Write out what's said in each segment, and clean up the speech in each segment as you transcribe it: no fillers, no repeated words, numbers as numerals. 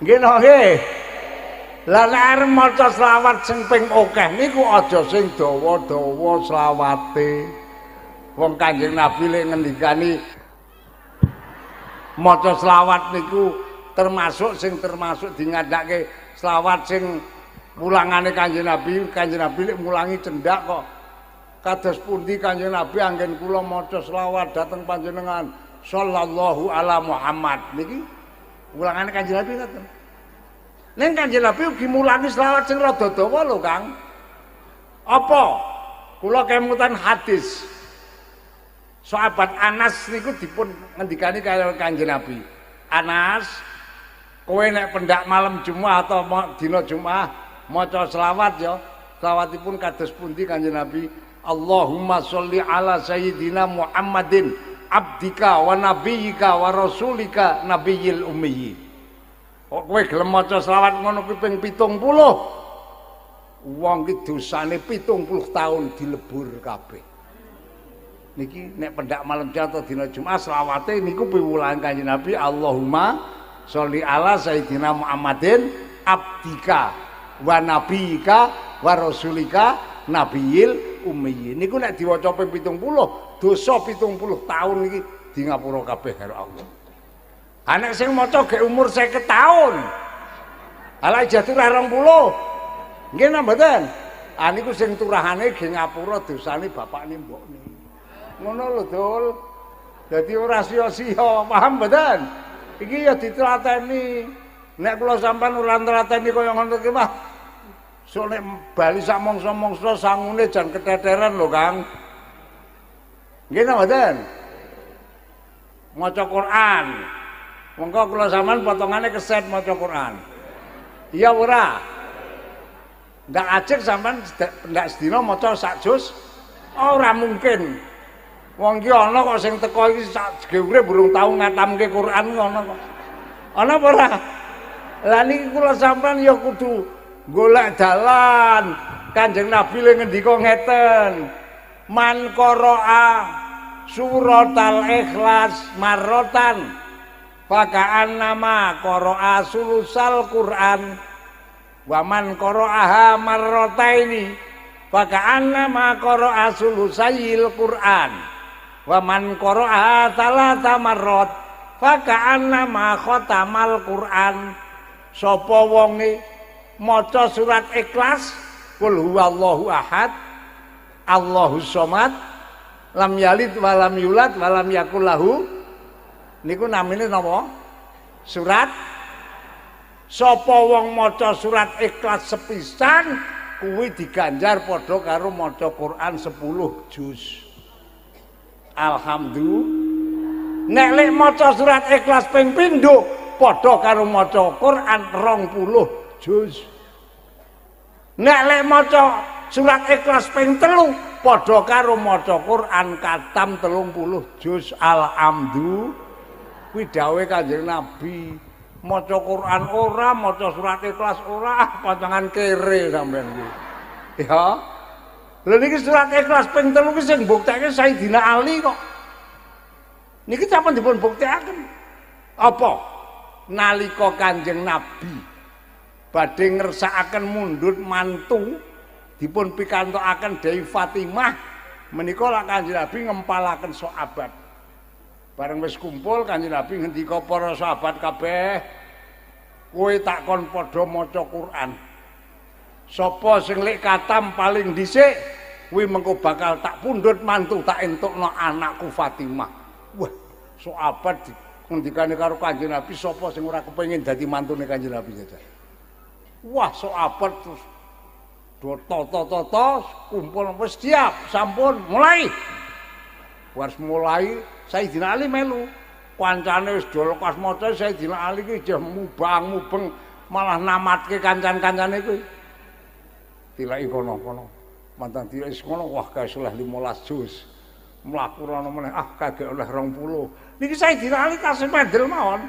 Nggih nggih. Lah nek arep maca selawat sing ping akeh niku aja sing dawa-dawa selawate. Wong Kanjeng Nabi lek ngendikani maca selawat niku termasuk dingandake selawat sing mulangane Kanjeng Nabi lek mulangi cendak kok. Kados pundi Kanjeng Nabi anggen kula maca selawat dhateng panjenengan sallallahu ala Muhammad niki mulangane Kanjeng Nabi ngoten. Ning Kanjeng Nabi ugi mulangi selawat sing rada dawa lho, Kang. Apa? Kula kemutan hadis. Sahabat Anas niku dipun ngendikani karo Kanjeng Nabi. Anas, kowe nek pendak malam Jumat atau dina Jumat maca selawat ya. Selawatipun kados pundi Kanjeng Nabi? Allahumma sholli ala sayyidina Muhammadin abdika wa nabiyyika wa rasulika nabiyil ummi. Kok kowe gelem maca selawat ngono kuwi ping 70. Wong ki dosane 70 tahun dilebur kabeh. Niki nek pendak malam Jumat dina Jumat selawate niku piwulangan Kanjeng Nabi Allahumma sholli ala sayyidina Muhammadin abdika wa nabiyyika wa rasulika nabiyil ummi. Niku nek diwaca ping 70 dosa 70 tahun iki di ngapura kabeh karo Allah. Anak sing maca gek umur 50 tahun. Ala jatuh 20. Nggih napa mboten? Ah niku sing turahane ge ngapura dosane bapakne mbokne. Ngono lho, Dul. Dadi ora sia-sia, paham mboten? Iki ya ditlateni. Nek kula sampean ora nlateni kaya ngono iki mah sok nek bali sak mangsa-mangsa sangune jan keteteran lho, Kang. Nggih napa mboten? Maca Quran. Monggo kula sampean potongane keset maca Quran. Iya ora? Ndak ajek sampean ndak sedina maca sak juz? Ora mungkin. Wong iki ana kok sing teko iki sak urip burung tau ngatamke Quran ngono kok. Ana apa ora? Lah niki kula sampean ya kudu golek dalan. Kanjeng Nabi le ngendika ngeten. Man qara'a suratal ikhlas marratan faka'an nama qara'a sulusal Quran wa man qara'aha marrataini faka'an nama qara'a sulusayil Quran wa man qara'aha talata marrat faka'an nama khatamal Quran. Sapa wonge maca surat Ikhlas qul huwallahu ahad Allahus somad lam yalid walam yulad walam yakul lahu niku namine napa? Surat. Sapa wong maca surat Ikhlas sepisan kuwi diganjar padha karo maca Quran 10 juz. Alhamdulillah. Nek lek maca surat Ikhlas ping pindho padha karo maca Quran 20 juz. Nek lek maca surat Ikhlas ping 3 padha karo maca Quran katam 30 juz. Alhamdulillah. Kuwi dawuhe Kanjeng Nabi. Maca Quran ora, maca surat Ikhlas ora, potongan kere sampean iki. Ya. Lha niki surat Ikhlas ping 3 ki sing mbuktekake Sayyidina Ali kok. Niki sampun dipun buktekaken. Apa? Nalika Kanjeng Nabi badhe ngersakaken mundhut mantu dipun pikantokaken Dewi Fatimah menika lak Kanjeng Nabi ngempalaken sahabat. Bareng wis kumpul Kanjeng Nabi ngendika para sahabat kabeh, kowe tak kon padha maca Quran. Sapa sing lek katam paling dhisik, kuwi mengko bakal tak pundhut mantu tak entukno anakku Fatimah. Wah, sahabat ngendikane karo Kanjeng Nabi, sapa sing ora kepengin dadi mantune Kanjeng Nabi jajan. Wah, sahabat terus do toto kumpul wis siap, sampun mulai. Wis mulai Sayyidina Ali melu. Kancane wis do lekas maca Sayyidina Ali ki jeh mubang-mubeng malah namatke kancan-kancane kuwi. Tilaki kono-kono. Mantan tilaki kono wah kae oleh 15 juz. Mlaku rono meneh kagek oleh 20. Niki Sayyidina Ali tasih medel mawon.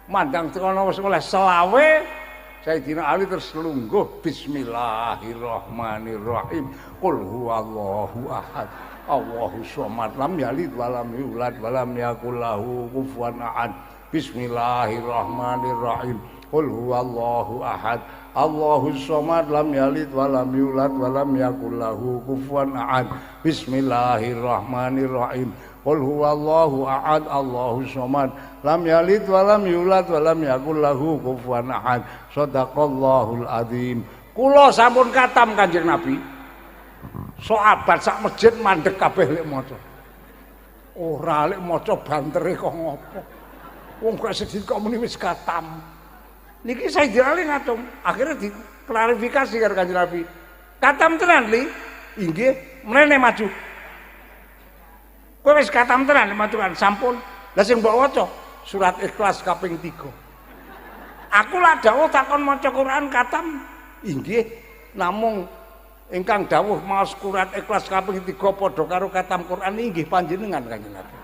Mandang kono wis oleh 20. Sayyidina Ali terus lungguh bismillahirrahmanirrahim. Qul huwallahu ahad. Allahus somad lam yalid walam yulad walam yakul lahu kufuwan ahad. Bismillahirrahmanirrahim. Qul huwallahu ahad. Allahus samad lam yalid wa lam yulad wa lam yakul lahu kufuwan ahad. Bismillahirrahmanirrahim. Qul huwallahu ahad. Allahus samad lam yalid wa lam yulad wa lam yakul lahu kufuwan ahad. Shadaqallahul azim. Kula sampun katam Kanjeng Nabi. Sahabat sak masjid mandeg kabeh lek maca. Ora lek maca bantere kok ngopo. Wong gak sedhit kok muni wis katam. Niki Sayyidina Ali ngatung. Akhirnya diklarifikasi karo Kanjeng Nabi. Katam tenan li? Inggih, mrene maju. Kowe wis katam tenan maju kan sampun. Lah sing mbok waca surat Ikhlas kaping 3. Aku lak dawuh takon maca Quran katam. Inggih, namung ingkang dawuh maos surat Ikhlas kaping 3 padha karo katam Quran inggih panjenengan Kanjeng Nabi.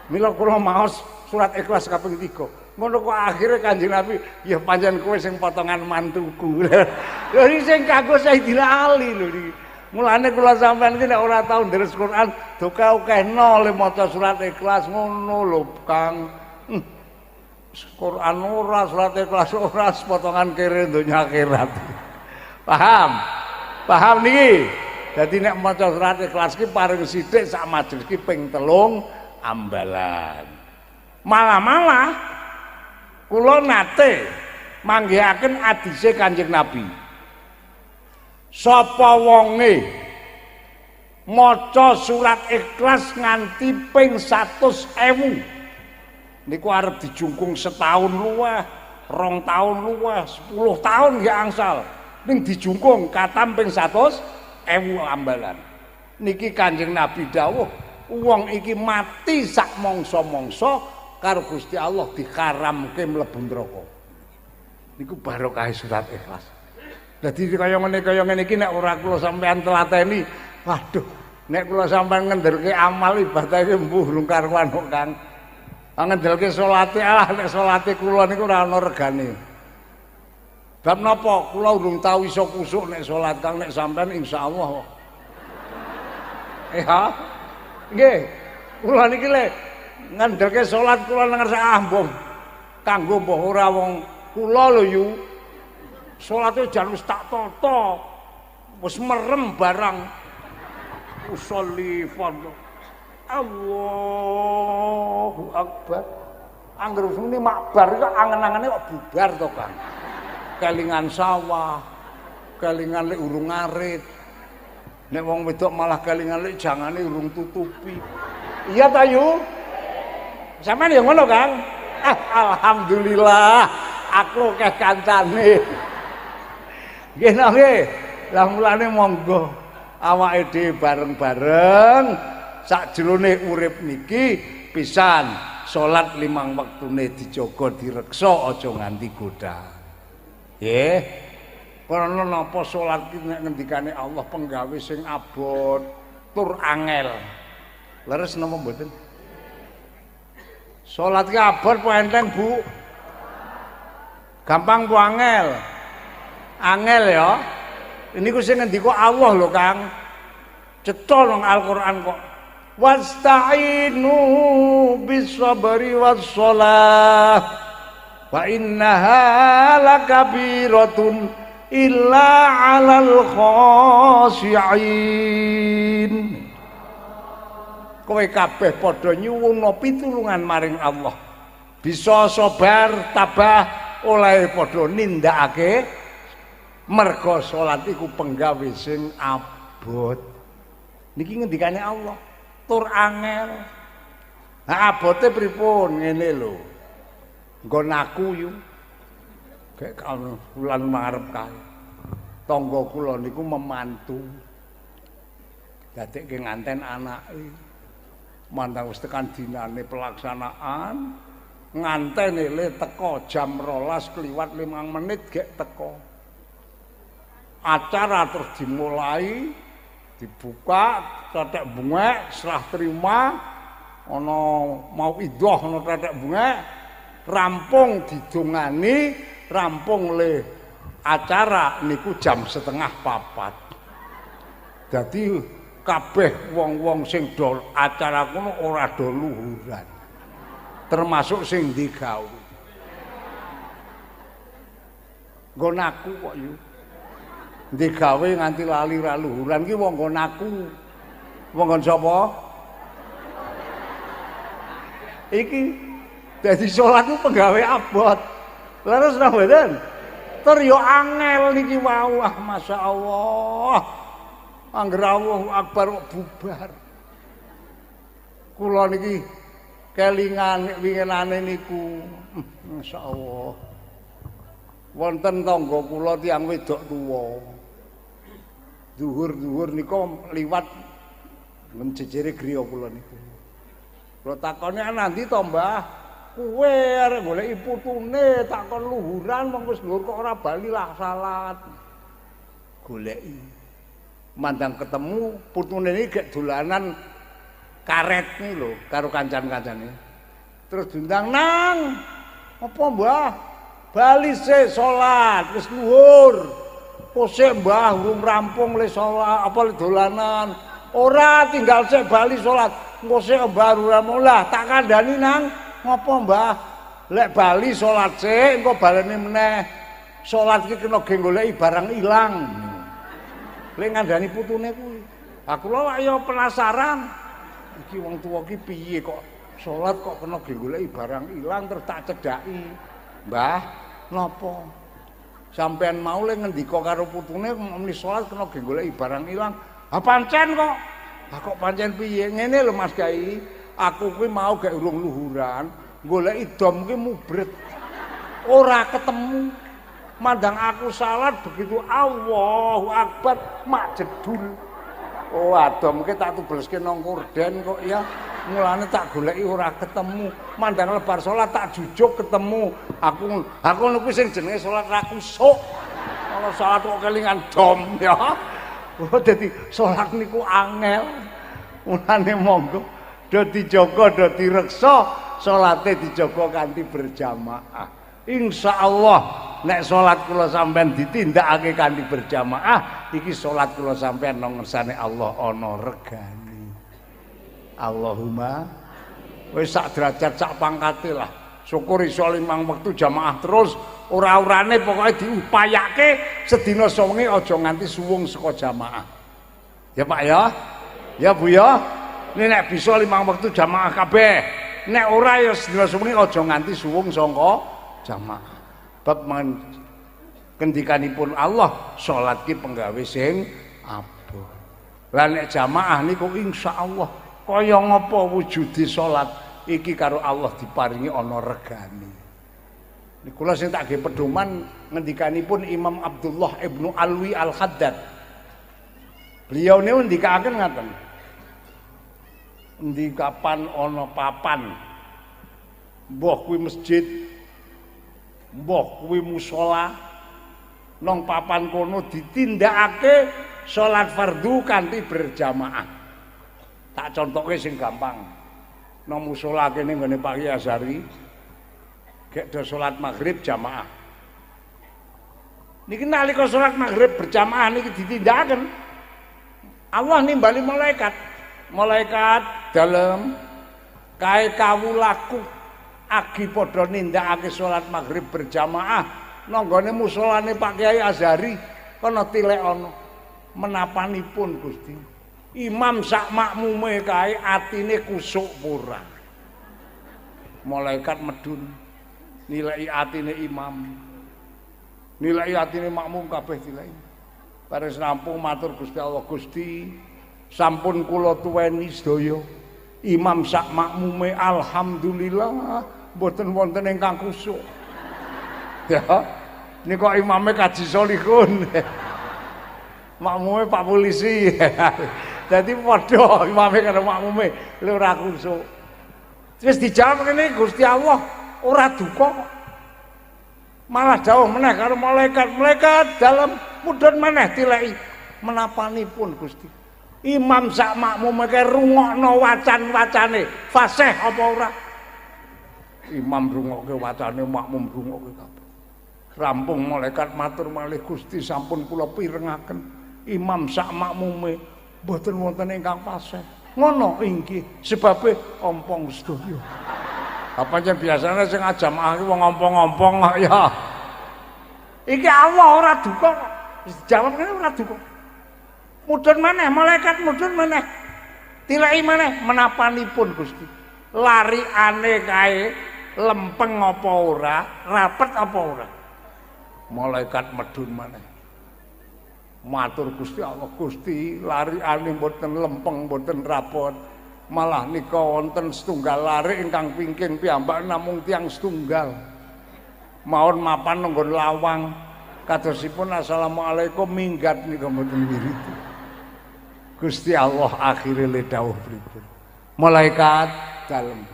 Mila kula maos surat Ikhlas kaping 3. Ngono kok akhire Kanjeng Nabi, ya pancen kowe sing potongan mantuku. Lha iki sing kanggo Sayyidina Ali lho iki. Mulane kula sampean iki nek ora tau ndherek Quran, dokah-okehno le maca surat Ikhlas ngono lho, Kang. Quran ora, surat Ikhlas ora, potongan kere donya akhirat. Paham? Paham niki? Dadi nek maca surat Ikhlas ki paring sithik sak majelis ki ping 3 ambalan. Malah kula nate manggihaken hadise Kanjeng Nabi. Sapa wonge maca surat Ikhlas nganti ping 100.000 niku arep dijungkung setahun luwih, 2 tahun luwih, 10 tahun nggih angsal. Ning dijungkung katam ping 100.000 ambalan. Niki Kanjeng Nabi dawuh, wong iki mati sak mangsa-mangsa karo Gusti Allah dikaramke mlebu neraka. Niku barokah surat Ikhlas. Dadi kaya ngene iki nek ora kula sampean telateni, waduh, nek kula sampean ngendelke amal ibadah iki mbuh rung karuan kok Kang. Ngendelke salate alah nek salate kula niku ora ana regane. Bab napa? Kula urung tau iso kusuk nek salat Kang, nek sampean insyaallah. Ya. Nggih. Kula niki le ngandelke salat kula ngersakah mbah kanggo mbah ora wong kula lho yu salate jan wis tak tata wis merem barang usolli fardhu Allahu akbar anggere muni makbar kok angen-angene kok bubar to Kang kelingan sawah kelingan lek urung ngarit nek wong wedok malah kelingan lek jangane urung tutupi iya ta yu sampeyan ya ngono Kang. Alhamdulillah aku akeh kancane. Nggih nggih. Lah mulane monggo awake dhewe bareng-bareng sakjroning urip niki pisan salat 5 wektune dijaga direksa aja nganti godha. Nggih. Karena napa salat ki nek ngendikane Allah penggawe sing abot tur angel. Leres napa mboten? Salat ki abot apa enteng, Bu? Gampang apa angel? Angel ya. Ini ku sing ngendika Allah lho, Kang. Cetha nang Al-Qur'an kok. Wasta'inu bis-sabri was-shalah. Wa innaha lakabiratun illa 'alal khashi'in. Kowe kabeh padha nyuwun pitulungan maring Allah. Bisa sabar, tabah oleh padha nindakake merga salat iku penggawe sing abot. Niki ngendikane Allah, tur angel. Nah abote pripun ngene lho. Nggon aku yu. Gek wulan marep kae. Tangga kula niku memantu. Dadekke nganten anake. Mandang wis tekan dinane pelaksanaan ngantene le teko jam 12 kliwat 5 menit gek teko acara terus dimulai dibuka tetek bungek serah terima ana mau idoh ana tetek bungek rampung didongani rampung le acara niku jam 3:30 dadi kabeh wong-wong sing do acara kono ora do luhuran. termasuk sing digawe. Nggon aku kok yo. Digawe nganti lali ra luhuran ki wong nggon aku. Wong nggon sapa? Iki dadi salat ku penggawe abot. Leres napa mboten? Tur yo angel niki wau, masyaallah. Angger Allahu Akbar kok bubar. Kula niki kelingan winginane niku, masyaallah. Wonten tangga kula tiyang wedok tuwa. Dhuwur-dhuwur nika liwat menjejere griya kula niku. Kula takoni nanti to, Mbah? Kowe arek goleki putune takon luhuran wong wis dhuwur kok ora bali lah salat. Goleki. Mandang ketemu putune iki gek dolanan karet nih lho karo kancan-kancane. Terus diundang, "Nang, apa Mbah? Bali se salat wis luhur." Posek Mbah urung rampung le salat apa le dolanan. Ora tinggal sik bali salat. Engko sik Mbah ora mulah tak kandhani Nang. Ngopo Mbah? Lek bali salat sik engko baleni meneh. Salat iki kena ge goleki barang ilang. Lek ngandhani putune kuwi. Aku lho ya penasaran. Iki wong tuwa iki piye kok salat kok kena ge goleki barang ilang terus tak cedhaki. Mbah, napa? Sampeyan mau le ngendika karo putune muni salat kena ge goleki barang ilang. Ha pancen kok. Ha kok pancen piye? Ngene lho Mas Kyai, aku kuwi mau gek urung luhuran, goleki dom ki mubret. Ora ketemu. Mandang aku salat begitu Allahu Akbar mak jedul. Oh adom ki tak tubelske nang korden kok ya. Mulane tak goleki ora ketemu. Mandang lebar salat tak jujuk ketemu. Aku niku sing jenenge salat ra kusuk. Kalau salat kok kelingan dom ya. Oh dadi salat niku angel. Mulane monggo do dijaga do direksa salate dijaga kanthi berjamaah. Insyaallah nek salat kula sampean ditindakake kanthi berjamaah iki salat kula sampean nang ngersane Allah ana regane. Allahumma wis sak derajat sak pangkate lah. Syukur iso 5 wektu jamaah terus ora-urane pokoke diupayake sedina sewengi aja nganti suwung saka jamaah. Ya Pak ya. Ya Bu ya. Nek bisa 5 wektu jamaah kabeh. Nek ora ya sedina sewengi aja nganti suwung saka jamaah. Bab kendikanipun Allah salat ki penggawe sing abot. Lah nek jamaah niku insyaallah kaya ngapa wujude salat iki karo Allah diparingi ana regane. Niku kula sing tak nggih pedoman ngendikanipun Imam Abdullah Ibnu Alwi Al-Haddad. Beliau niku ndikaken ngaten. Endi kapan ana papan mbah kuwi masjid mbah kuwi musala nang papan kono ditindakake salat fardu kanthi berjamaah. Tak contohke sing gampang. Nang musala kene nggone Pak Kyai Azhari gek do salat maghrib jamaah. Niki nalika salat maghrib berjamaah niki ditindakaken. Allah nimbali malaikat. Malaikat dalem kae kawulaku agi padha nindakake salat maghrib berjamaah nang nggone musolane Pak Kyai Azhari kana tilek ana menapanipun Gusti imam sak makmume kae atine kusuk ora malaikat medun nilai atine imam nilai atine makmum kabeh dilai pares rampung matur Gusti Allah Gusti sampun kula tuweni sedaya imam sak makmume alhamdulillah mboten wonten ingkang kusuk. Ya. Nika imame Kaji Solihun. Makmume Pak Polisi. Dadi padha imame karo makmume lho ora kusuk. Terus dijawab ngene Gusti Allah ora duka kok. Malah dawuh meneh karo malaikat dalam mudhun meneh tileki menapanipun Gusti. Imam sak makmume ke rungokno wacan-wacane fasih apa ora? Imam rungokke wacane makmum rungokke kabeh. Rampung malaikat matur malih Gusti sampun kula pirengaken imam sak makmume mboten wonten ingkang fasih. Ngono inggih sebabe ompong sedaya. Apa aja biasanya sing jamaah iki wong ngompong-ngompong kok ya. Iki Allah ora duka kok. Jawab ngene ora duka. Mudhun maneh malaikat mudhun maneh. Tilaki maneh menapanipun Gusti. Lariane kae lempeng apa ora, rapet apa ora. Malaikat medhun maneh. Matur Gusti Allah, Gusti lariane mboten lempeng mboten rapet. Malah nika wonten setunggal lari ingkang pingking piyambak namung tiyang setunggal. Mawon mapan nanggon lawang. Kadosipun assalamualaikum minggat nika mboten wirid. Gusti Allah akhire le dawuh pripun. Malaikat dalem.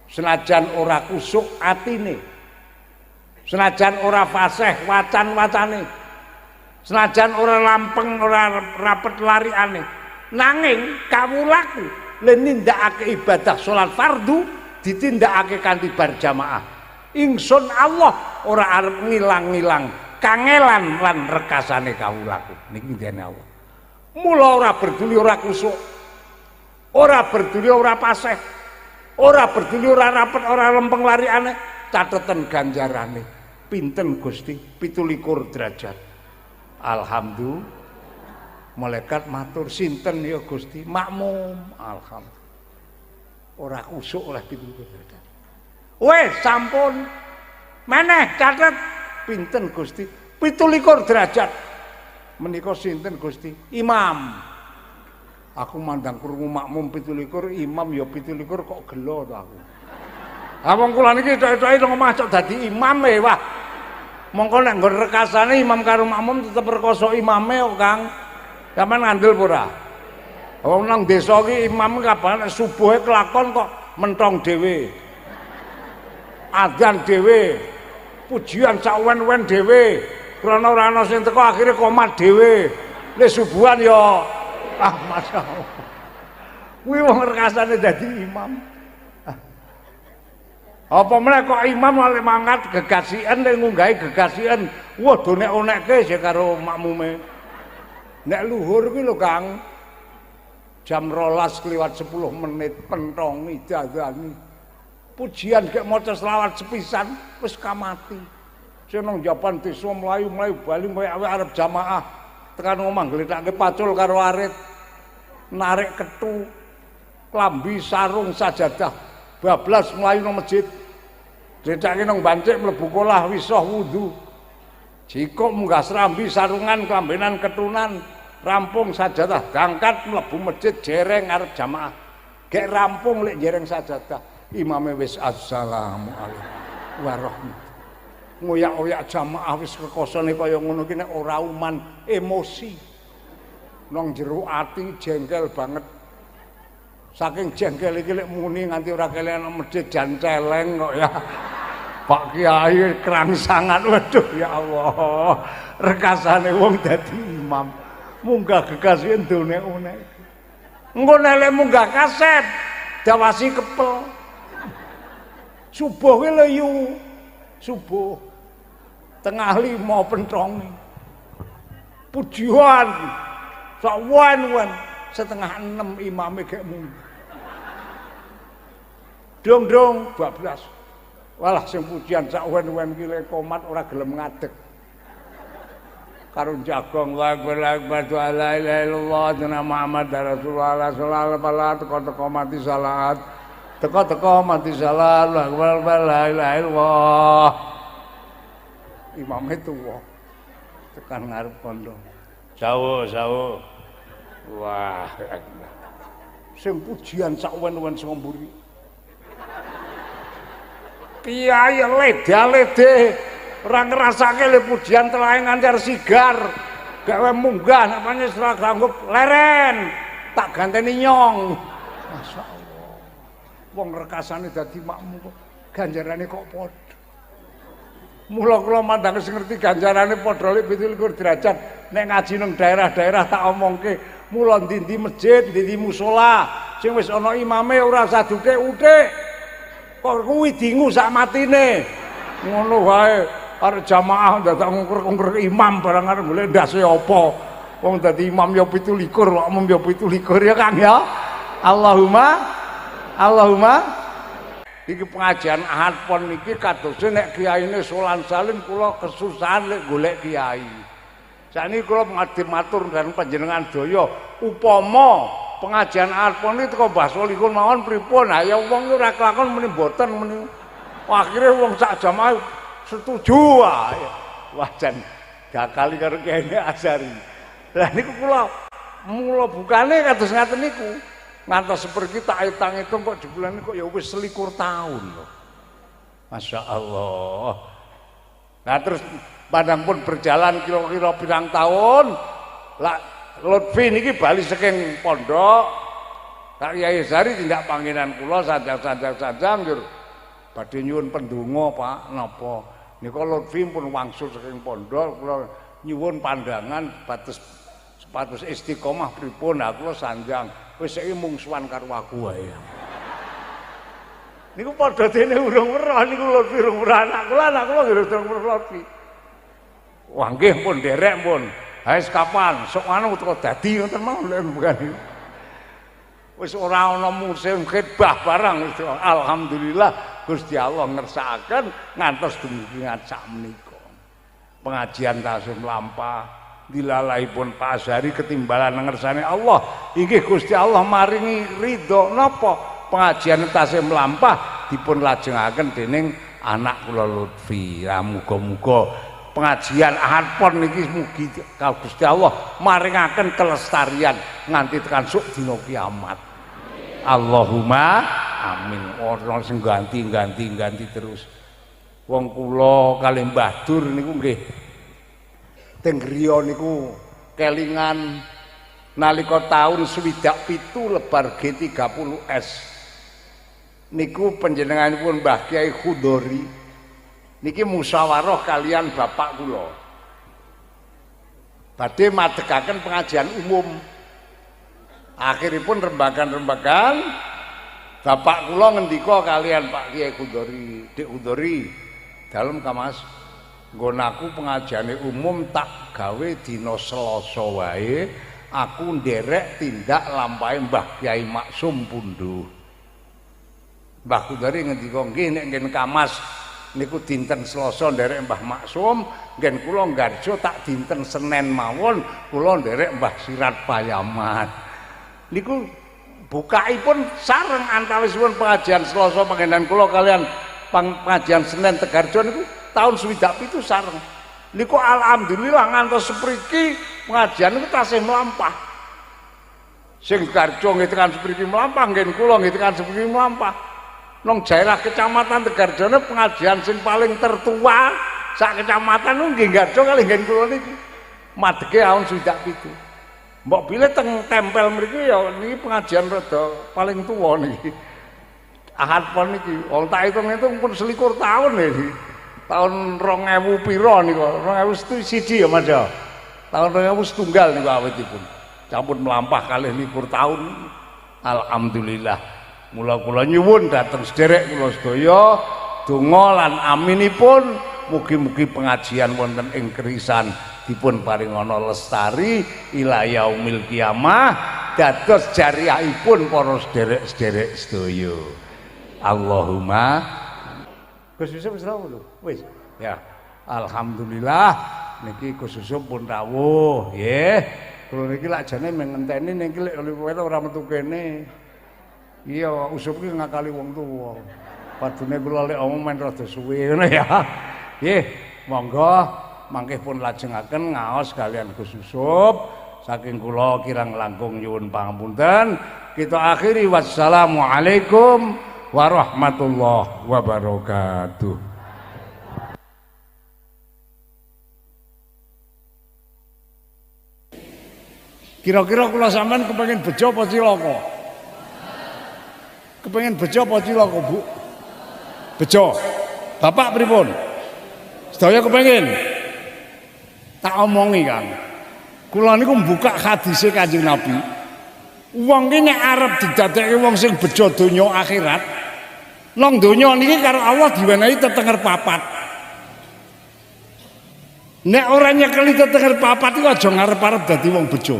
Senajan ora kusuk atine. Senajan ora fasih wacan-wacane. Senajan ora lampeng ora rapet lariane. Nanging kawulaku len nindakake ibadah salat fardu ditindakake kanthi berjamaah. Ingsun Allah ora arep ngilang-ilang kangelan lan rekasane kawulaku. Niki dene Allah. Mula ora berduli ora kusuk. Ora berduli ora paseh. Ora berduli ora rapet ora lempeng lariane, cateten ganjarane. Pinten Gusti? 17 derajat. Alhamdulillah. Malaikat matur sinten ya Gusti? Makmum. Alhamdulillah. Ora kusuk oleh 17 derajat. Wes sampun. Meneh catet pinten Gusti? 17 derajat. Menika sinten Gusti? Imam. Aku mandang krungu makmum 17, imam ya 17 kok gelo to aku. Ha wong kula niki tok-toke nang omah cok dadi imam wah. Mongko nek nggon rekasane imam karo makmum tetep rekoso imame kok Kang. Sampeyan ngandel apa ora? Wong nang desa iki imam kabar nek subuhe kelakon kok mentong dhewe. Adzan dhewe. Pujian sak wen-wen dhewe. Krana ora ana sing teko akhire komat dhewe. Nek subuhan ya masyaallah. Kuwi wong rekasane dadi imam. Apa meneh kok imam oleh mangkat gegasian nek ngunggahi gegasian. Wah do nek onekke sik karo makmume. Nek luhur kuwi lho Kang. Jam 12:10 menit pentong idadani. Pujian gek maca selawat sepisan wis kamati. Sing nang jaban desa mlayu-mlayu bali koyo arep jamaah. Tekan omah glethake pacul karo arit. Narik ketu. Klambi sarung sajadah. Bablas mlayu nang masjid. Dethake nang bancik mlebu kolah wisah wudu. Jikok munggah serambi sarungan klambenan ketunan. Rampung sajadah gangkat mlebu masjid jereng arep jamaah. Gek rampung lek jereng sajadah. Imame wis assalamualaikum warahmatullahi. Ngoyak-oyak jamaah wis kekosone kaya ngono ki nek ora uman emosi. Nang jero ati jengkel banget. Saking jengkel iki lek muni nganti ora kelehan masjid jan celeng kok ya. Pak Kiai kerangsangan waduh ya Allah. Rekasane wong dadi imam. Munggah gekasih ndone-one. Engko nek munggah kaset dawasi kepel. Subuh ki lho yu. Subuh. Tengah 5 pentongi. Pujian. Sak wan-wan setengah 6 imame gek munggah. Dong-dong bablas. Walah sing pujian sak wan-wan ki lek komat ora gelem ngadeg. Karo jagong wa akbar la ilaha illallah dina Muhammad Rasulullah sallallahu alaihi wasallam teko mati salat. Teko mati salat la akbar la ilaha illallah. Imame tuwa. Tekan ngarep kondo. Sawu. Wah, sing pujian sak wen-wen sing mburi. Kiai leda-lede ora ngrasake le pujian telahe nganti sigar. Gak wae munggah napane ora ganggup leren. Tak ganteni nyong. Masyaallah. Wong rekasane dadi makmum kok ganjarane kok padha. Mula kula mandang sing ngerti ganjarane padha lek 17 derajat. Nek ngaji nang daerah-daerah tak omongke, mula ndi-ndi masjid, ndi-ndi musala sing wis ana imame ora usah duthik-uthik. Kok kuwi dingu sak matine. Ngono wae. Arep jamaah dadak ngungkur-ungkur imam barang arep golek ndase apa. Wong dadi imam ya 17, makmum ya 17 ya Kang ya. Allahumma iki pengajian Ahad Pon niki kadose nek kiyaine Solan Salim kula kesusahan lek golek kiai. Sakniki kula matur dan panjenengan daya upama pengajian Ahad Pon iki teko Mbah Solikun mawon pripun? Ha ya wong ora kelakon muni mboten muni. Akhire wong sak jamaah setuju wae. Wah jan gakali karo Kiai Azhari. Lah niku kula mula bukane kados ngaten niku. Ngantos seperti tak hitung kok jebulane kok ya wis 21 tahun loh. Masya Allah. Nah terus padang pun berjalan kira-kira pirang tahun. Lah Lutfi niki bali saking pondok. Kak Kiai Azhari tindak panggilan kula sanjang-sanjang njur badhe nyuwun pendonga Pak napa. Nika Lutfi pun wangsul saking pondok kula nyuwun pandangan sepatus istiqomah pripun aku sanjang. Wis iki mungsuhan karo aku wae. Niku padha dene urung weruh niku Lutfi urung weruh anak kula urung weruh Lutfi. Wah nggih pun derek pun. Ha wis kapan sok anu utawa dadi ngoten mau lek bukan. Wis ora ana musim khidbah barang wis alhamdulillah Gusti Allah ngersakaken ngantos dumugi sak menika. Pengajian tasih mlampah dilalahipun Pak Azhari ketimbalan ngersane Allah inggih Gusti Allah maringi ridho napa pengajian tasih mlampah dipun lajengaken dening anak kula Lutfi. Ya muga-muga pengajian Ahad Pon niki mugi Gusti Allah maringaken kelestarian nganti tekan suk dina kiamat. Allahumma amin. Ora sing ganti terus. Wong kula kalih Mbah Dur niku nggih teng griya niku kelingan nalika taun 97 lebar G30S niku panjenenganipun Mbah Kiai Khudori niki musyawarah kalian bapak kula badhe madegaken pengajian umum. Akhiripun rembagan bapak kula ngendika kalian Pak Kiai Khudori, Dik Khudori dalem Ka Mas nggon aku pengajiane umum tak gawe dina Selasa wae aku nderek tindak lampahe Mbah Kiai Maksum Punduh. Mbah Khudori ngendika nggih nek nggen Ka Mas niku dinten Selasa nderek Mbah Maksum, nggen kula Ngarjo tak dinten Senin mawon kula nderek Mbah Sirat Payaman. Niku bukaipun sareng antawisipun pengajian Selasa panggenan kula kalian pengajian Senin Tegarjo niku tahun 97 sareng. Niku alhamdulillah ngantos sepriki pengajian niku tasih mlampah. Sing Tegarjo nggih tekan sepriki mlampah, nggen kula nggih tekan sepriki mlampah. Nang daerah kecamatan Tegarjone pengajian sing paling tertua sak kecamatan niku nggih Garjo kalih nggen kula niki. Madege tahun 97. Mbok bilih teng tempel mriki ya niki pengajian rada paling tuwa niki. Ahad Pon niki wong tak hitung-hitung pun 21 tahun niki. Tahun 2000 pira niku? 2001 ya Mas ya. Tahun 2001 niku awitipun. Campur melampah kalih 21 tahun. Alhamdulillah. Mula kula nyuwun dhateng sederek kula sedaya donga lan aminipun mugi-mugi pengajian wonten ing Kerisan dipun paringana lestari ila yaumil kiamah dados jariyahipun para sederek-sederek sedaya. Allahumma Gus Yusuf wis rawuh lho. Wis. Ya. Alhamdulillah niki Gus Yusuf pun rawuh, nggih. Kula niki lak jane mengenteni niki lek ora metu kene. Iya, Usuf ki ngakali wong tuwa. Padune kula lek omong men rada suwe ngono ya. Nggih, monggo mangke pun lajengaken ngaos kalian Gus Yusuf. Saking kula kirang langkung nyuwun pangapunten. Kita akhiri wassalamualaikum warahmatullahi wabarakatuh. Kira-kira kula sampean kepengin bejo apa cilaka? Kepengin bejo apa cilaka, Bu? Bejo. Bapak pripun? Sedaya kepengin? Tak omongi, Kang. Kula niku mbuka hadise Kanjeng Nabi. Wong ki nek arep didadekke wong sing bejo donya akhirat, nang donya niki karo Allah diwenehi tetenger papat. Nek ora nyekeli tetenger papat iku aja ngarep-arep dadi wong bejo.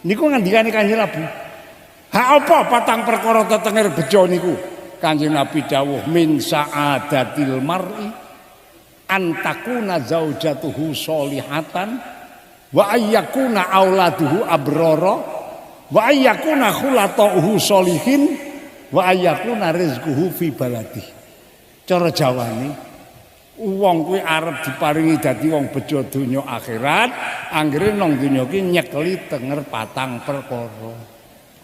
Niku ngandikane Kanjeng Nabi. Ha apa patang perkara tetenger bejo niku? Kanjeng Nabi dawuh min sa'adatil mar'i antakuna zaujatuhu sholihatan wa ayyakuna auladuhu abrara wa ayyakuna khulatauhu sholihin wa ayyakuna rizquhu fi baladi. Cara Jawane wong kuwi arep diparingi dadi wong bejo donya akhirat anggere nang donya iki nyekeli tenger 4 perkara.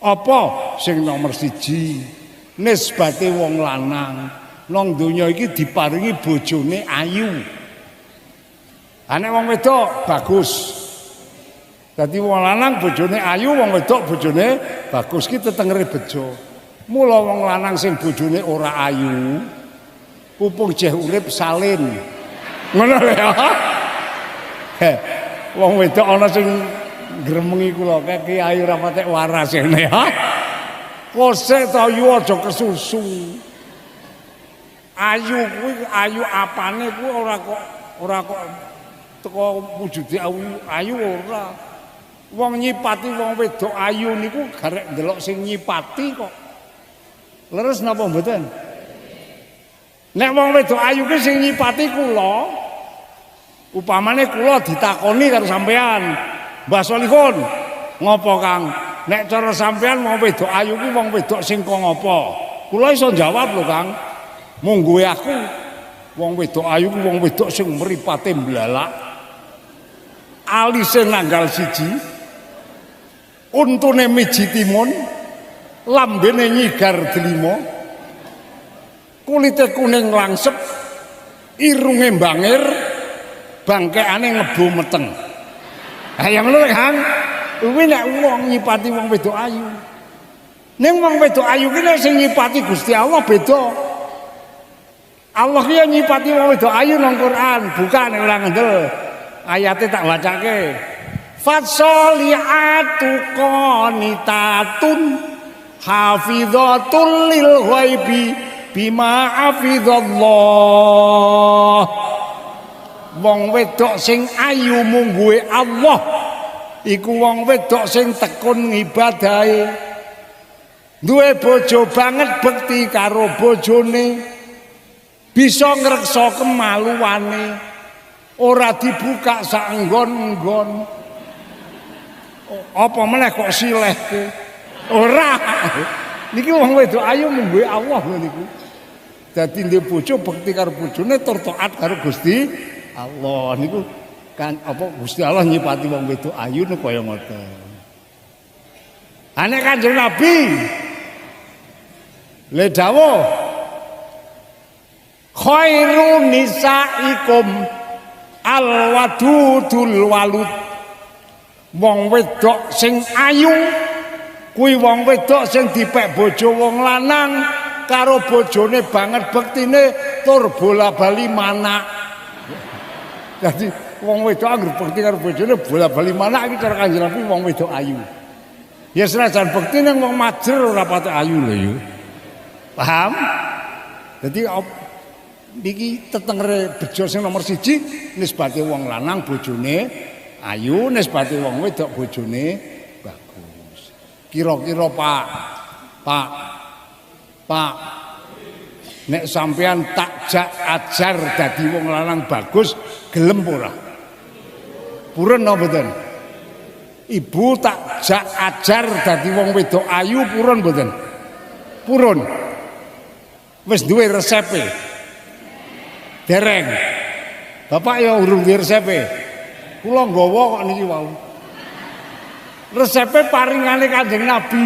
Apa sing nomor 1? Nisbate wong lanang nang donya iki diparingi bojone ayu. Nek wong wedok bagus. Dadi wong lanang bojone ayu, wong wedok bojone bagus ki tetengere bejo. Mula wong lanang sing bojone ora ayu, pupung jeh urip salin. Ngono lho ya. Wong wedok ana sing gremengi kula ki ayu ra patek waras ngene ya. Kosek to ayu aja kesusu. Ayu kuwi ayu apane kuwi ora kok teko wujude ayu ora. Wong nyipati wong wedok ayu niku garek ndelok sing nyipati kok. Leres napa mboten? Nek wong wedok ayu ki sing nyipati kula. Upamane kula ditakoni karo sampean, Mbah Solihun, ngopo Kang? Nek cara sampean wong wedok ayu ku wong wedok sing kok ngopo? Kula iso jawab lho Kang. Monggo aku wong wedok ayu ku wong wedok sing mripate mblalak. Alise nanggal siji. Untune miji timun, lambene nyigar delima. Kulite kuning langsep, irunge bangir, bangkeane ngebu meteng. Ha yang ngono Kang. Kuwi nek wong nyipati wong wedok ayu. Ning wong wedok ayu ki nek sing nyipati Gusti Allah beda. Allah ki nyipati wong wedok ayu nang Quran, bukan nek ora ngendel. Ayate tak bacake. Fasolihatu qanitatun hafidhatul lil ghaibi bima hafizallah. Wong wedok sing ayu mungguhe Allah iku wong wedok sing tekun ngibadahe. Duwe bojo banget bekti karo bojone. Bisa ngreksa kemaluane. Ora dibuka sak nggon-nggon. Apa meneh kok silehke? Ora. Niki wong wedok ayu mungguhe Allah lho niku. Dadi ndek bojo bekti karo bojone tur taat karo Gusti Allah niku kan apa Gusti Allah nyipati wong wedok ayu niku kaya ngoten. Ane Kanjeng Nabi le dawuh khairun nisaikum alwadudul walud. Wong wedok sing ayu kuwi wong wedok sing dipek bojo wong lanang karo bojone banget bektine tur bola-bali manak. Jadi wong wedok anggere bekti karo bojone bola-bali manak iki cara Kanjeng Nabi wong wedok ayu. Ya senajan bekti nang wong majer ora patek ayu lho yo. Paham? Jadi niki tetengere bejo sing nomor 1 nisbate wong lanang bojone ayu, nisbate wong wedok bojone bagus. Kira-kira Pak nek sampean tak ajar dadi wong lanang bagus gelem ora? Purun napa mboten? Ibu tak ajar dadi wong wedok ayu purun mboten? Purun. Wis duwe resepe. Dereng. Bapak ya urung duwe resepe. Kula nggawa kok niki wau. Resepe paringane Kanjeng Nabi.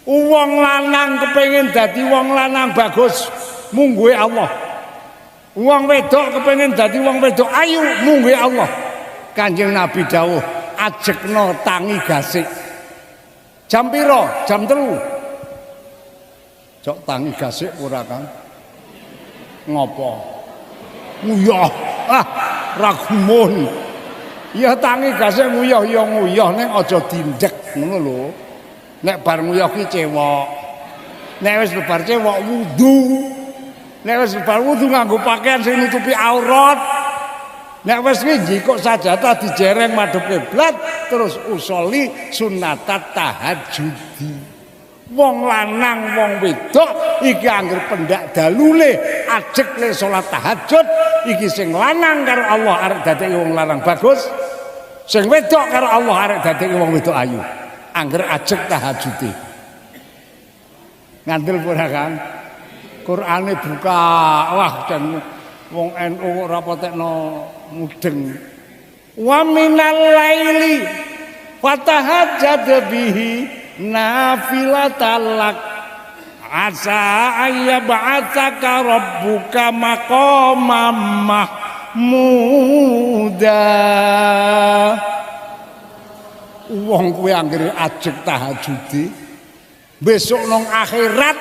Wong lanang kepengin dadi wong lanang bagus mungguhe Allah. Wong wedok kepengin dadi wong wedok ayu mungguhe Allah. Kanjeng Nabi dawuh, ajekno tangi gasik. Jam pira? Jam 3. Cok tangi gasik ora Kang? Ngopo? Nguyah. Ra gumun. Ya tangi gasik nguyah ya nguyah ning aja dindek ngono lho. Nek bar nguyah ki cewek. Nek wis bar cewek wudu. Nek wis bar wudu nganggo pakaian sing nutupi aurat. Nek wis ki njikuk sajadah dijereng madhep kiblat terus usoli sunnatat tahajudi. Wong lanang wong wedok iki anggere pendak dalule ajek le salat tahajud iki sing lanang karo Allah arek dadeki wong lanang bagus, sing wedok karo Allah arek dadeki wong wedok ayu anggere ajek tahajude. Ngandel ora Kang? Qur'ane buka wah dan wong NU ora patekno mudeng. Wa minal laili fatahajjad bihi nafilatan lak asa ayyab'atsaka rabbuka maqamam mahmuda. Wong kuwi anggere ajeg tahajude besok nang akhirat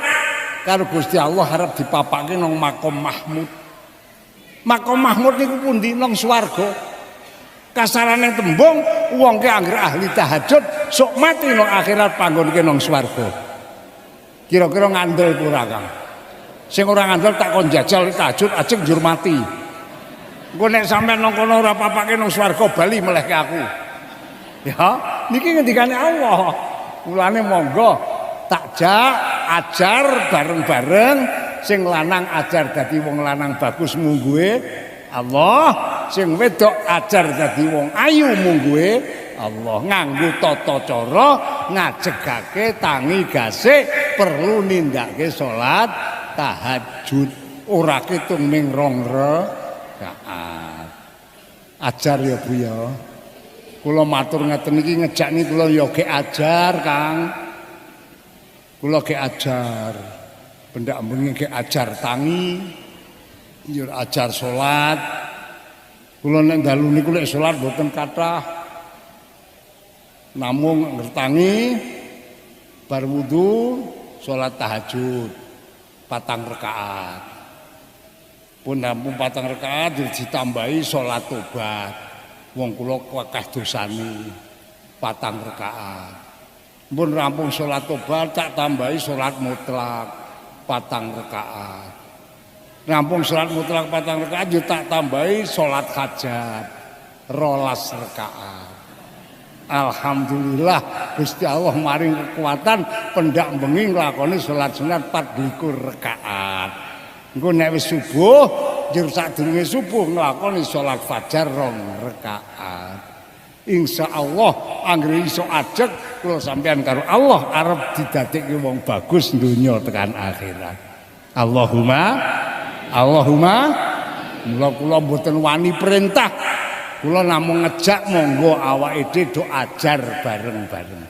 karo Gusti Allah arep dipapake nang maqam mahmud. Maqam mahmud niku pundi? Nang swarga. Kasarane tembung wong ki anggere ahli tahajud sok mati nang akhirat panggonke nang swarga. Kira-kira ngandel ora Kang? Sing ora ngandel tak kon jajal tahajud ajeng njur mati. Engko nek sampean nang kono ora papake nang swarga bali melehke aku. Ya, niki ngendikane Allah. Mulane monggo takjak ajar bareng-bareng sing lanang ajar dadi wong lanang bagus mungguhe Allah, sing wedok ajar dadi wong ayu mungguhe Allah. Nganggo tata cara ngajegake tangi gasik perlu nindakake salat tahajud ora kitung ning 2 rakaat. Ajar ya Bu ya. Kula matur ngeten iki ngejakni kula ya ge ajar Kang. Kula ge ajar. Pendak mbengi ge ajar tangi. Njur ajar salat. Kula nek dalu niku lek salat mboten kathah. Namung ngertangi bar wudu salat tahajud 4 rakaat. Pun namung 4 rakaat ditambahi salat tobat. Wong kula akeh dosane 4 rakaat. Mun rampung salat tobat tak tambahi salat mutlak 4 rakaat. Rampung salat mutlak 4 rakaat yo tak tambahi salat hajat 12 rakaat. Alhamdulillah Gusti Allah maring kekuatan pendak bengi nglakoni salat sunat 24 rakaat. Engko nek wis subuh njur sadurunge subuh nglakoni salat fajar 2 rakaat. Insyaallah anggere iso ajeg kula sampeyan karo Allah arep didadekke wong bagus donya tekan akhirat. Allahumma mula kula mboten wani perintah. Kula namung ngejak monggo awake dhewe do ajar bareng-bareng.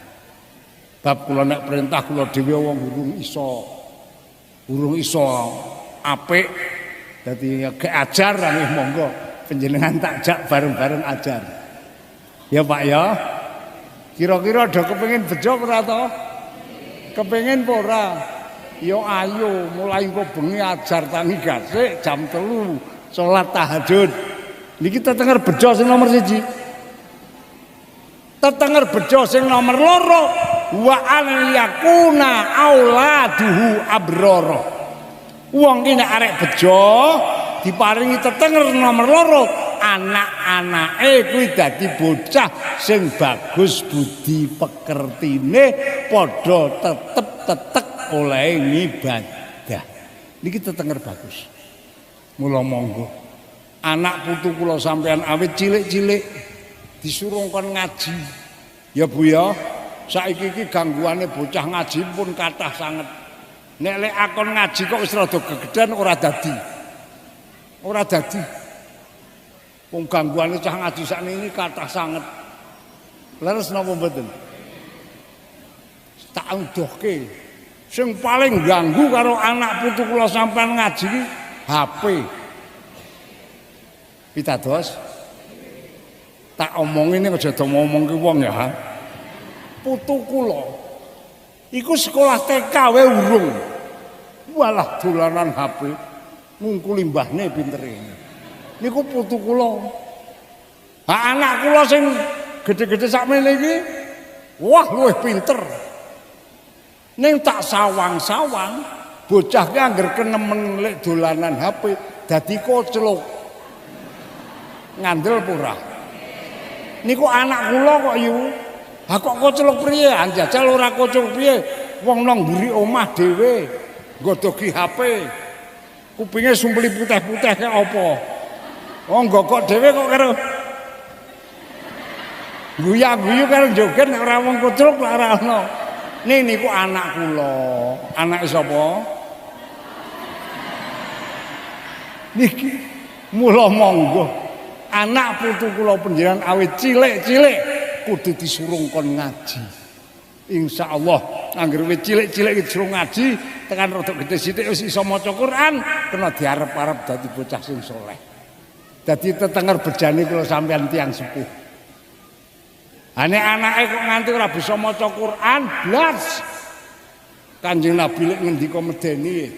Bab kula nek perintah kula dhewe wong urung iso apik dadi ge ajar nggih monggo panjenengan tak jak bareng-bareng ajar. Ya Pak ya. Kira-kira do kepengin bejo ora to? Kepengin apa ora? Ya ayo mulai engko bengi ajar tangi gasik jam 3 salat tahajud. Niki tetenger bejo sing nomor 1. Tetenger bejo sing nomor 2 wa an yakuna auladuhu abrara. Wong ki nek arek bejo diparingi tetenger nomor 2 anak-anake kuwi dadi bocah sing bagus budi pekertine padha tetep oleh ibadah. Niki tetenger bagus. Mula monggo anak putu kula sampean awit cilik-cilik disuruh kon ngaji. Ya Bu ya, saiki iki gangguane bocah ngaji pun kathah sanget. Nek lek akon ngaji kok wis rada gegeden ora dadi. Ora dadi. Wong gangguane cah ngaji sakniki kathah sanget. Leres napa mboten? Tak unduhke. Sing paling ganggu karo anak putu kula sampean ngaji iki HP. Pitados. Tak omongin aja do ngomongke wong ya. Putu kula iku sekolah TK wae urung. Walah dolanan HP. Ngungkuli mbahne pintere. Niku putu kula. Ha anak kula sing gede-gede sakmene iki wah luwih pinter. Ning tak sawang-sawang bocah ki angger kenemen lek dolanan HP dadi koclok. Ngandel pura. Niku anak kula kok yu. Ha kok koclok priye? Anjajal ora koclok priye? wong nang mburi omah dhewe nggodoki HP. Kupinge sumpeli putih-putih kaya apa? Oh nggokok dhewe kok karo guyu-guyu karo joget nek ora wong kucruk ora ono. Niku anak kula. Anake sapa? Niki mula monggo anak putu kula panjenengan awit cilik-cilik kudu disurung kon ngaji. Insyaallah anggere wis cilik-cilik disuruh ngaji tekan rada gedhe sithik wis iso maca Quran kena diarep-arep dadi bocah sing saleh. Dadi tetenger bejane kula sampeyan tiyang sepuh. Ane anake kok nganti ora bisa maca Quran blas. Kanjeng Nabi lek ngendika medeni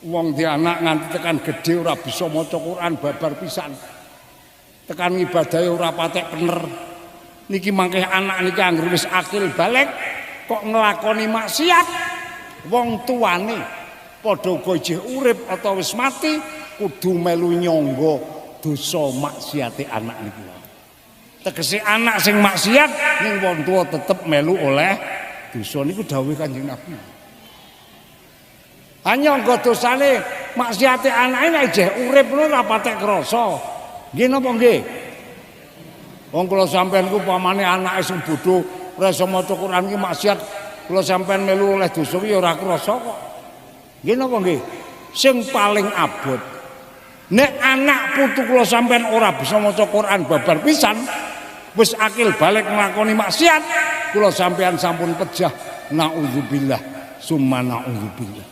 wong di anak nganti tekan gedhe ora bisa maca Quran babar pisan. Tekan ibadahe ora patek bener. Niki mangke anak niki anggere wis akil balik kok nglakoni maksiat wong tuane padha uga isih urip atau wis mati kudu melu nyangga dosa maksiate anak niku. Tegese anak sing maksiat ning wong tuwa tetep melu oleh dosa niku dawuh Kanjeng Nabi. Hanya nggo dosane maksiate anake nek isih urip ngono ora patek krasa. Nggih napa nggih? Wong kula sampean ku pamane anake sing bodho ora iso maca Quran ki maksiat, kula sampean melu oleh dosa ki ora krasa kok. Nggih napa nggih? Sing paling abot nek anak putu kula sampean ora bisa maca Quran babar pisan, wis akil balik nglakoni maksiat, kula sampean sampun pejah. Nauzubillah, summa nauzubillah.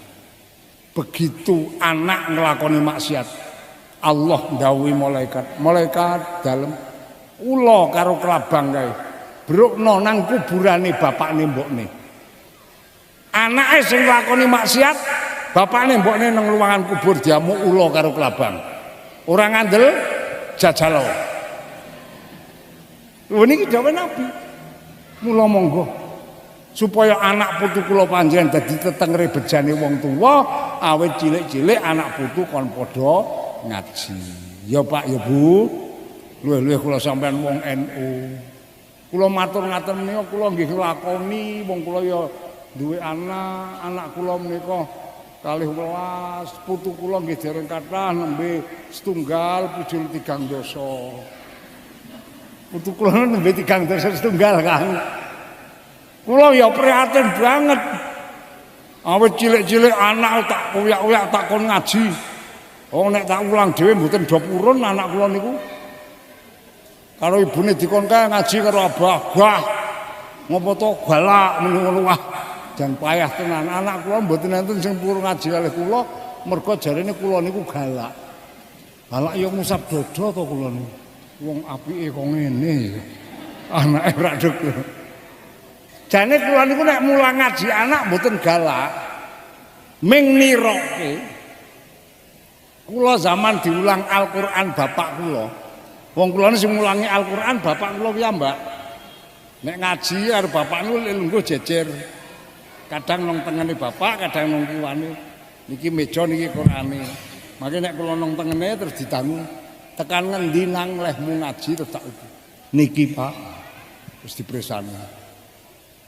Begitu anak nglakoni maksiat, Allah ndhawuhi malaikat dalem ula karo kelabang kae brukno nang kuburane bapakne mbokne. Anake sing nglakoni maksiat bapakne mbokne nang ruangan kubur diamu ula karo kelabang. Ora ngandel jajalo. Lho niki dawuh Nabi. Mula monggo supaya anak putu kula panjenengan dadi tetengere bejane wong tuwa awit cilik-cilik anak putu kon padha ngaji. Ya Pak ya Bu. Luwih-luwih kula sampean wong NU. Kula matur ngaten menika kula nggih nglakoni wong kula ya duwe anak kula menika 12 putu kula nggih dereng kathah nembe setunggal pujul 3 dosa. Putu kula nembe 3 dosa setunggal Kang. Kula ya prihatin banget. Awit cilik-cilik anak tak uyak-uyak tak kon ngaji. Oh nek tak ulang dhewe mboten do purun anak kula niku. Karo ibune dikon kae ngaji karo abah, "Wah, ngopo to galak ngono wah." Jan payah tenan. Anak kula mboten enten sing purun ngaji kalih kula, mergo jarene kula niku galak. Galak ya ngusap dada to kula niku. Wong apike kok ngene. Anake ora deg. Jane kula niku nek mulang ngaji anak mboten galak. Ming niroke. Kula zaman diulang Al-Qur'an bapak kula. Wong kula sing mulangi Al-Qur'an bapak kula piyambak. Nek ngaji karo bapak niku lungguh jejer. Kadang nang tengene bapak, kadang nang kiwane. Niki meja niki Qur'ane. Mangke nek kula nang tengene terus didangu, tekan ngendi nang lehmu ngaji terus tak niki Pak. Terus dipresani.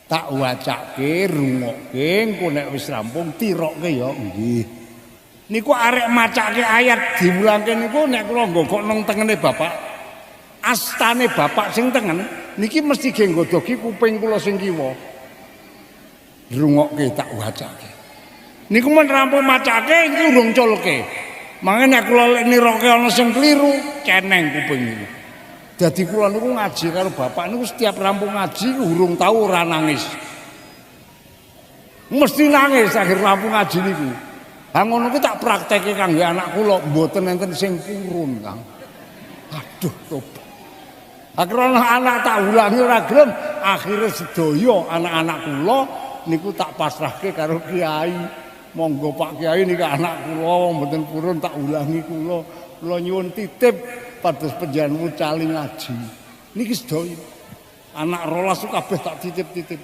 Tak wacake, rungokke, engko nek wis rampung tirokke ya nggih. Niku arek macake ayat diwulangke niku nek kula nggogok nang tengene bapak. Astane bapak sing tengen niki mesti nggih nggodoki kuping kula sing kiwa. Rungokke tak wacake. Niku men rampung macake iki urung culke. Mangke nek kula niroke ana sing kliru, ceneng kuping niku. Dadi kula niku ngaji karo bapak niku setiap rampung ngaji urung tau ora nangis. Mesti nangis akhir rampung ngaji niku. Lah ngono ki tak prakteke kangge anak kula mboten enten sing purun, Kang. Aduh tobat. Akhirnya anak tak ulangi ora gelem, akhire sedaya anak-anak kula niku tak pasrahke karo kiai. Monggo Pak Kiai niki anak kula mboten purun tak ulangi kula. Kula nyuwun titip pados panjenengan cali ngaji. Niki sedaya. Anak 12 kabeh tak titip-titip.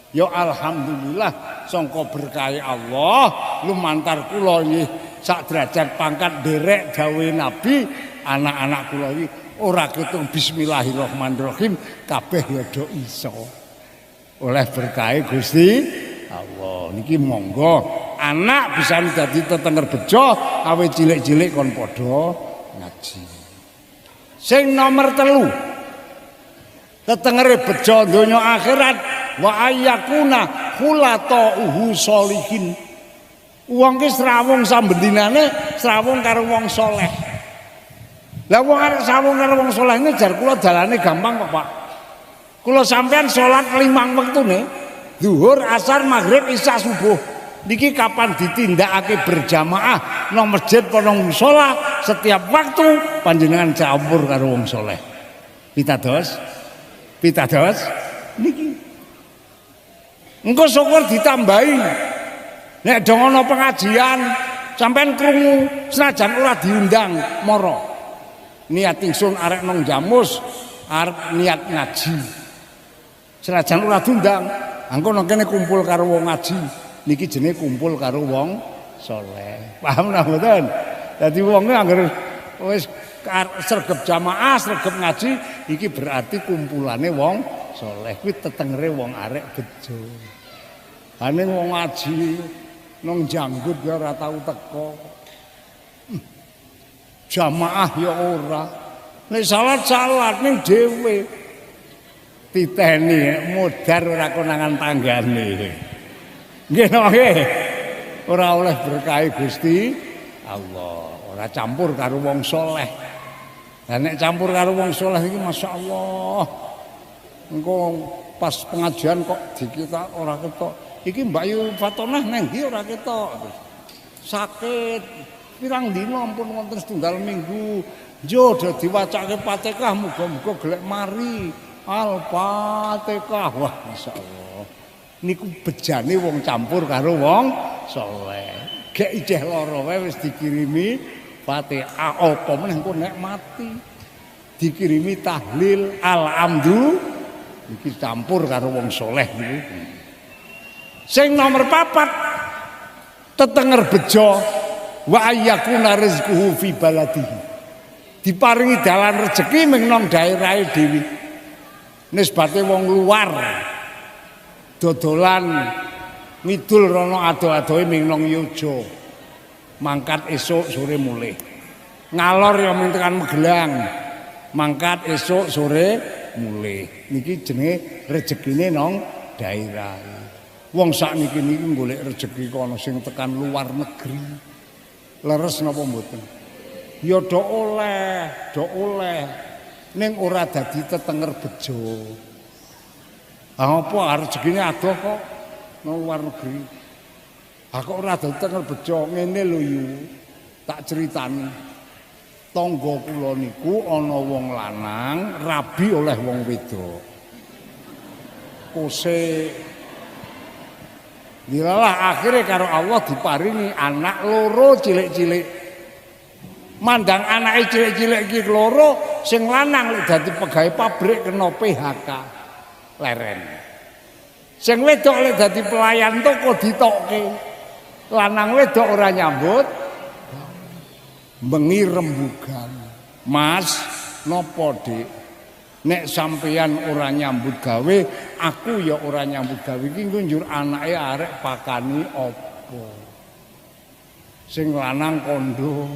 Ya alhamdulillah sangka berkah Allah lumantar kula nggih sak derajat pangkat derek dawuhe Nabi, anak-anak kula iki ora ketung bismillahirrahmanirrahim kabeh ya do iso. Oleh berkah Gusti Allah. Niki monggo anak bisa dadi tetenger bejo awe cilik-cilik kon padha ngaji. Sing nomor 3 tetengere bejo donya akhirat wa ayyakuna khulatuhu sholihin. Wong ki srawung sambendinane srawung karo wong saleh. Lah wong arek srawung karo wong saleh ini jar kula dalane gampang kok, Pak. Kula sampean salat 5 wektune, zuhur, asar, maghrib, isya, subuh. Niki kapan ditindakake berjamaah nang masjid apa nang musala setiap waktu panjenengan campur karo wong saleh. Pitados? Pitados? Niki. Engko syukur ditambahi. Nek dong ana pengajian sampean krungu senajan ora diundang mara. Niat ingsun arek nang Jamus arep niat ngaji. Senajan ora diundang, engko nang kene kumpul karo wong ngaji. Niki jenenge kumpul karo wong saleh. Paham nggih mboten? Dadi wonge anggere wis sregep jamaah, sregep ngaji iki berarti kumpulane wong saleh. Kuwi tetengere wong arek bejo. Ane wong ngaji nang janggut ya ora tau teko. Jamaah ya ora. Nek salat ning dhewe. Titeni modar ora konangan tanggane. Nggih nggih. Ora oleh berkahi Gusti Allah, ora campur karo wong saleh. Lah nek campur karo wong saleh iki masyaallah. Engko pas pengajian kok dikita ora ketok. Iki Mbak Yu Fatonah nang ndi ora ketok. Sakit pirang dina ampun wonten setunggal minggu. Yo do diwacake Fatihah muga-muga gelek mari. Al-Fatihah. Wah, masyaallah. Niku bejane wong campur karo wong saleh. Gek ijeh lara wae wis dikirimi Fatihah apa meneh engko nek mati. Dikirimi tahlil alhamdulillah iki campur karo wong saleh niku. Sing nomor 4 tetenger bejo wa ayyakuna rizquhu fi baladihi. Diparingi dalan rezeki ming nang daerahe dhewe. Nisbate wong luar dodolan ngidul rono ado-adohe ming nang Yojo. Mangkat esuk sore mulih. Ngalor ya ming tekan Magelang. Mangkat esuk sore mulih. Niki jenenge rezekine nang daerah. Wong sakniki niki golek rezeki kono sing tekan luar negeri. Leres napa mboten? Ya do oleh. Ning ora dadi tetenger bejo. Apa rezekine adoh kok nang luar negeri. Kok ora dadi tetenger bejo ngene lho yu. Tak critani. Tangga kula niku ana wong lanang rabi oleh wong wedok. Kose dilalah akhirnya karo Allah diparingi anak loro cilik-cilik. Mandang anake cilik-cilik iki loro, sing lanang lek dadi pegawai pabrik kena PHK. Leren. Sing wedok lek dadi pelayan toko ditokke. Lanang wedok ora nyambut. Bengi rembugan. Mas, napa Dik? Nek sampeyan ora nyambut gawe, aku ya ora nyambut gawe iki njur anake arek pakani apa. Sing lanang kondo,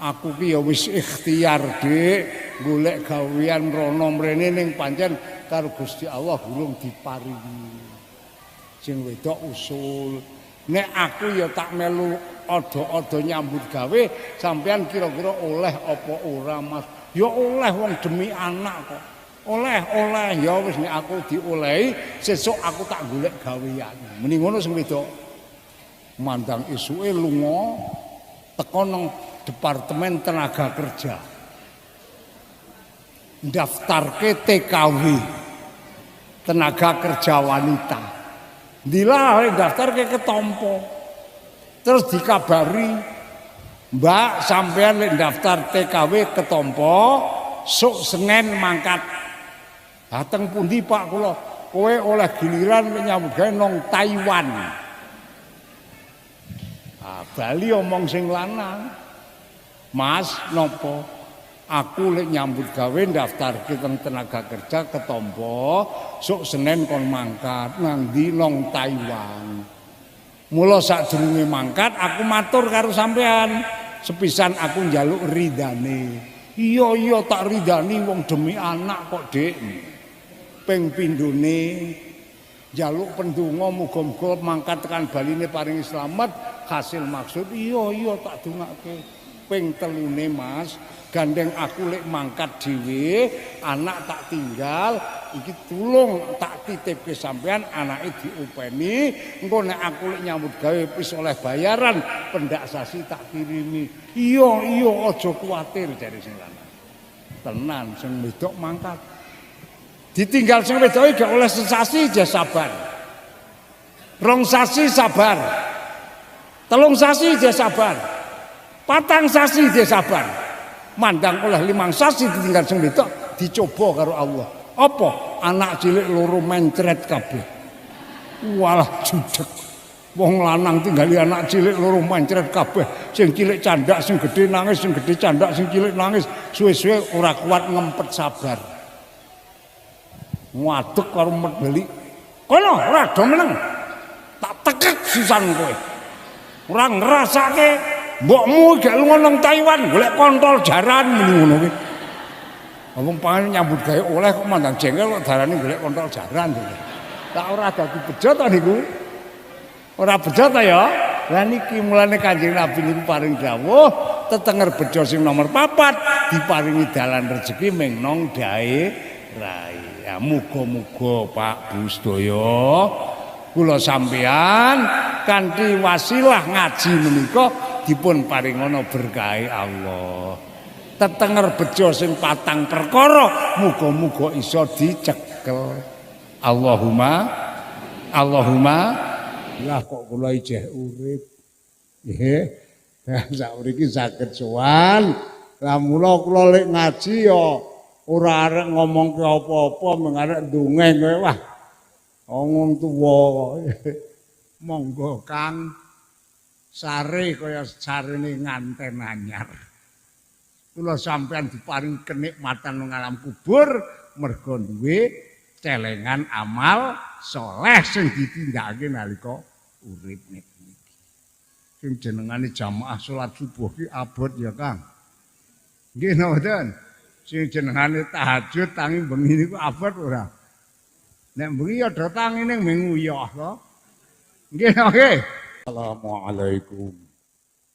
aku ki ya wis ikhtiar, Dik, golek gawean mrono mrene ning pancen karo Gusti Allah gulung diparingi. Sing wedok usul, nek aku ya tak melu ada-ada nyambut gawe, sampeyan kira-kira oleh apa ora, Mas? Ya oleh wong demi anak kok. Oleh ya wis nek aku diolehi, sesuk aku tak golek gawean. Mending ngono sing wedok. Mandang esuke lunga teko nang Departemen Tenaga Kerja. Daftarke TKW. Tenaga Kerja Wanita. Dilah daftarke ketompo. Terus dikabari Mbak sampean lek daftar TKW ketompo sok Senin mangkat. Dateng pundi Pak kula? Kowe oleh giliran nyambut gawe nang Taiwan. Bali omong sing lanang. Mas napa? Aku lek nyambut gawe daftar teng tenaga kerja ketompo sok Senin kon mangkat nang ndi nang Taiwan. Mula sadurunge mangkat aku matur karo sampean, sepisan aku njaluk ridane. Iya tak ridani wong demi anak kok, Dik. Ping pindhone njaluk pendonga muga-muga mangkat tekan baline paring slamet hasil maksud. Iya tak dongake. Ping telune Mas, gandeng aku lek mangkat dhewe, anak tak tinggal, iki tulung tak titipke sampean anake diupeni, engko nek aku lek nyambut gawe wis oleh bayaran, pendak sasi tak kirimi. Iya aja kuwatir jare sing lanang. Tenan sing wedok mangkat. Ditinggal sing wedoke gak oleh sesasi aja sabar. 2 sasi sabar. 3 sasi aja sabar. 4 sasi dia sabar. Mandang oleh 5 sasi ditinggal sing wedok dicoba karo Allah. Apa? Anak cilik loro mencret kabeh. Walah judeg. Wong lanang tinggali anak cilik loro mencret kabeh. Sing cilik candak, sing gedhe nangis, sing gedhe candak, sing cilik nangis. Suwe-suwe ora kuat ngempet sabar. Ngadeg karo medeli. Kono ora do meneng. Tak tekek sisan kowe. Ora ngrasake mbokmu gak lunga nang Taiwan golek kontol jaran ngono kuwi. Wong pangan nyambut gawe oleh kok mandang jengkel kok darane golek kontol jaran. Tak ora dadi bejo to niku. Ora bejo to ya. Lah niki mulane Kanjeng Nabi niku paring dawuh tetenger bejo sing nomor 4 diparingi dalan rezeki ming nang daerah. Ya muga-muga Pak Bu sedaya kula sampeyan kanthi wasilah ngaji menika dipun paringana berkahe Allah. Tetenger bejo sing 4 perkara muga-muga iso dicekel. Allahumma lah kok kula ijeh urip. Nggih. Sauriki saged sowan. Lah mula kula lek ngaji ya ora arek ngomongke apa-apa mung arek ndongeng kowe wah. Ngomong tuwa. Monggo Kang sare kaya sarene nganten anyar. Kula sampean diparing kenikmatan nang alam kubur mergo duwe celengan amal soleh sing ditindakake nalika urip niki. Sing jenengane jamaah salat subuh ki abot ya Kang. Nggih mboten. Sing jenengane tahajud tangi bengi niku abot ora. Nek bengi ya do tangi ning nguyah to. Nggih. Assalamualaikum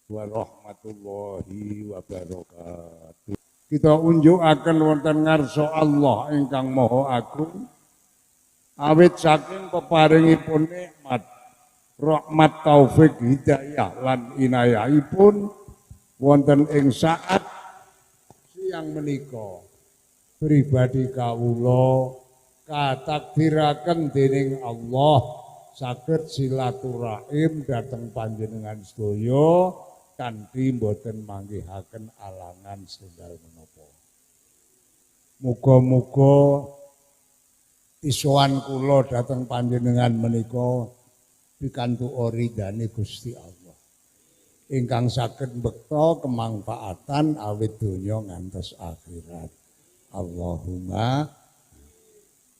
warahmatullahi wabarakatuh. Kita unjukaken wonten ngarsa Allah ingkang Maha Agung. Awit saking peparingipun nikmat, rahmat taufik hidayah lan inayahipun wonten ing saat siang menika pribadi kawula katakdiraken dening Allah saged silaturahim dhateng panjenengan sedaya kanthi boten manggihaken alangan setunggal menapa. Muga-muga isowan kula dhateng panjenengan menika pikantuk ridane Gusti Allah. Ingkang saged mbekta kemanfaatan awit donya ngantos akhirat. Allahumma.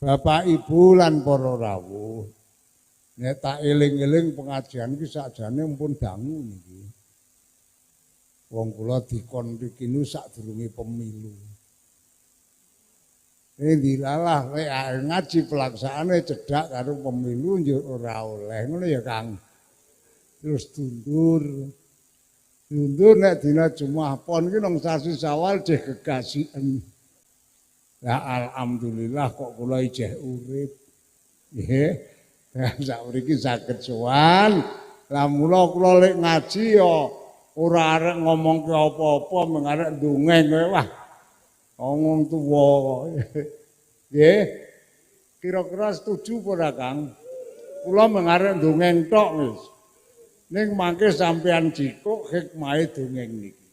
Bapak Ibu lan para rawuh, nek tak eling-eling pengajian iki sakjane mumpun dangu niki. Wong kula dikon mriki nu sadurunge pemilu. Dilalah lek ngaji pelaksanaane cedhak karo pemilu yo ora oleh ngono ya Kang. Terus dundur nek dina Jumat pon ki nang sasi Syawal jeh gegasiken. Ya alhamdulillah kok kula ijeh urip. Nggih. Sauriki saged sowan. Lah mula kula lek ngaji ya ora arek ngomongke apa-apa mung arek ndongeng kowe wah. Ngomong tuwa kok. Nggih. Kira-kira setuju apa ora Kang? Kula mung arek ndongeng tok wis. Ning mangke sampean jikuk hikmahe dongeng niki.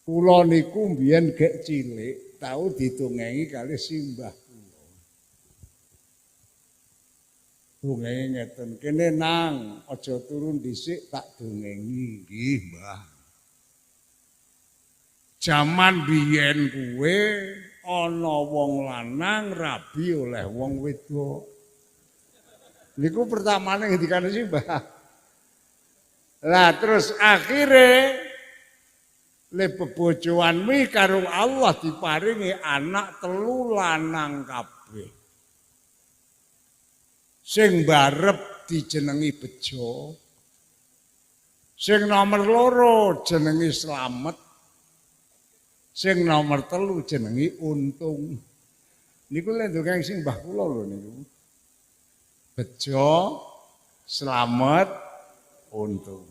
Kula niku mbiyen gek cilik tau didongengi kali simbah kula. Dongenge ngeten, kene nang aja turun dhisik tak dongengi nggih, Mbah. Jaman biyen kuwe ana wong lanang rabi oleh wong wedok. Niku pertamane ngendikane Simbah. Lah terus akhire le bebojoan wi karo Allah diparingi anak 3 lanang kabeh. Sing barep dijenengi Bejo. Sing nomor 2 jenengi Slamet. Sing nomor 3 jenengi Untung. Niku lek ndongeng sing mbah kula lho niku. Bejo, Slamet, Untung.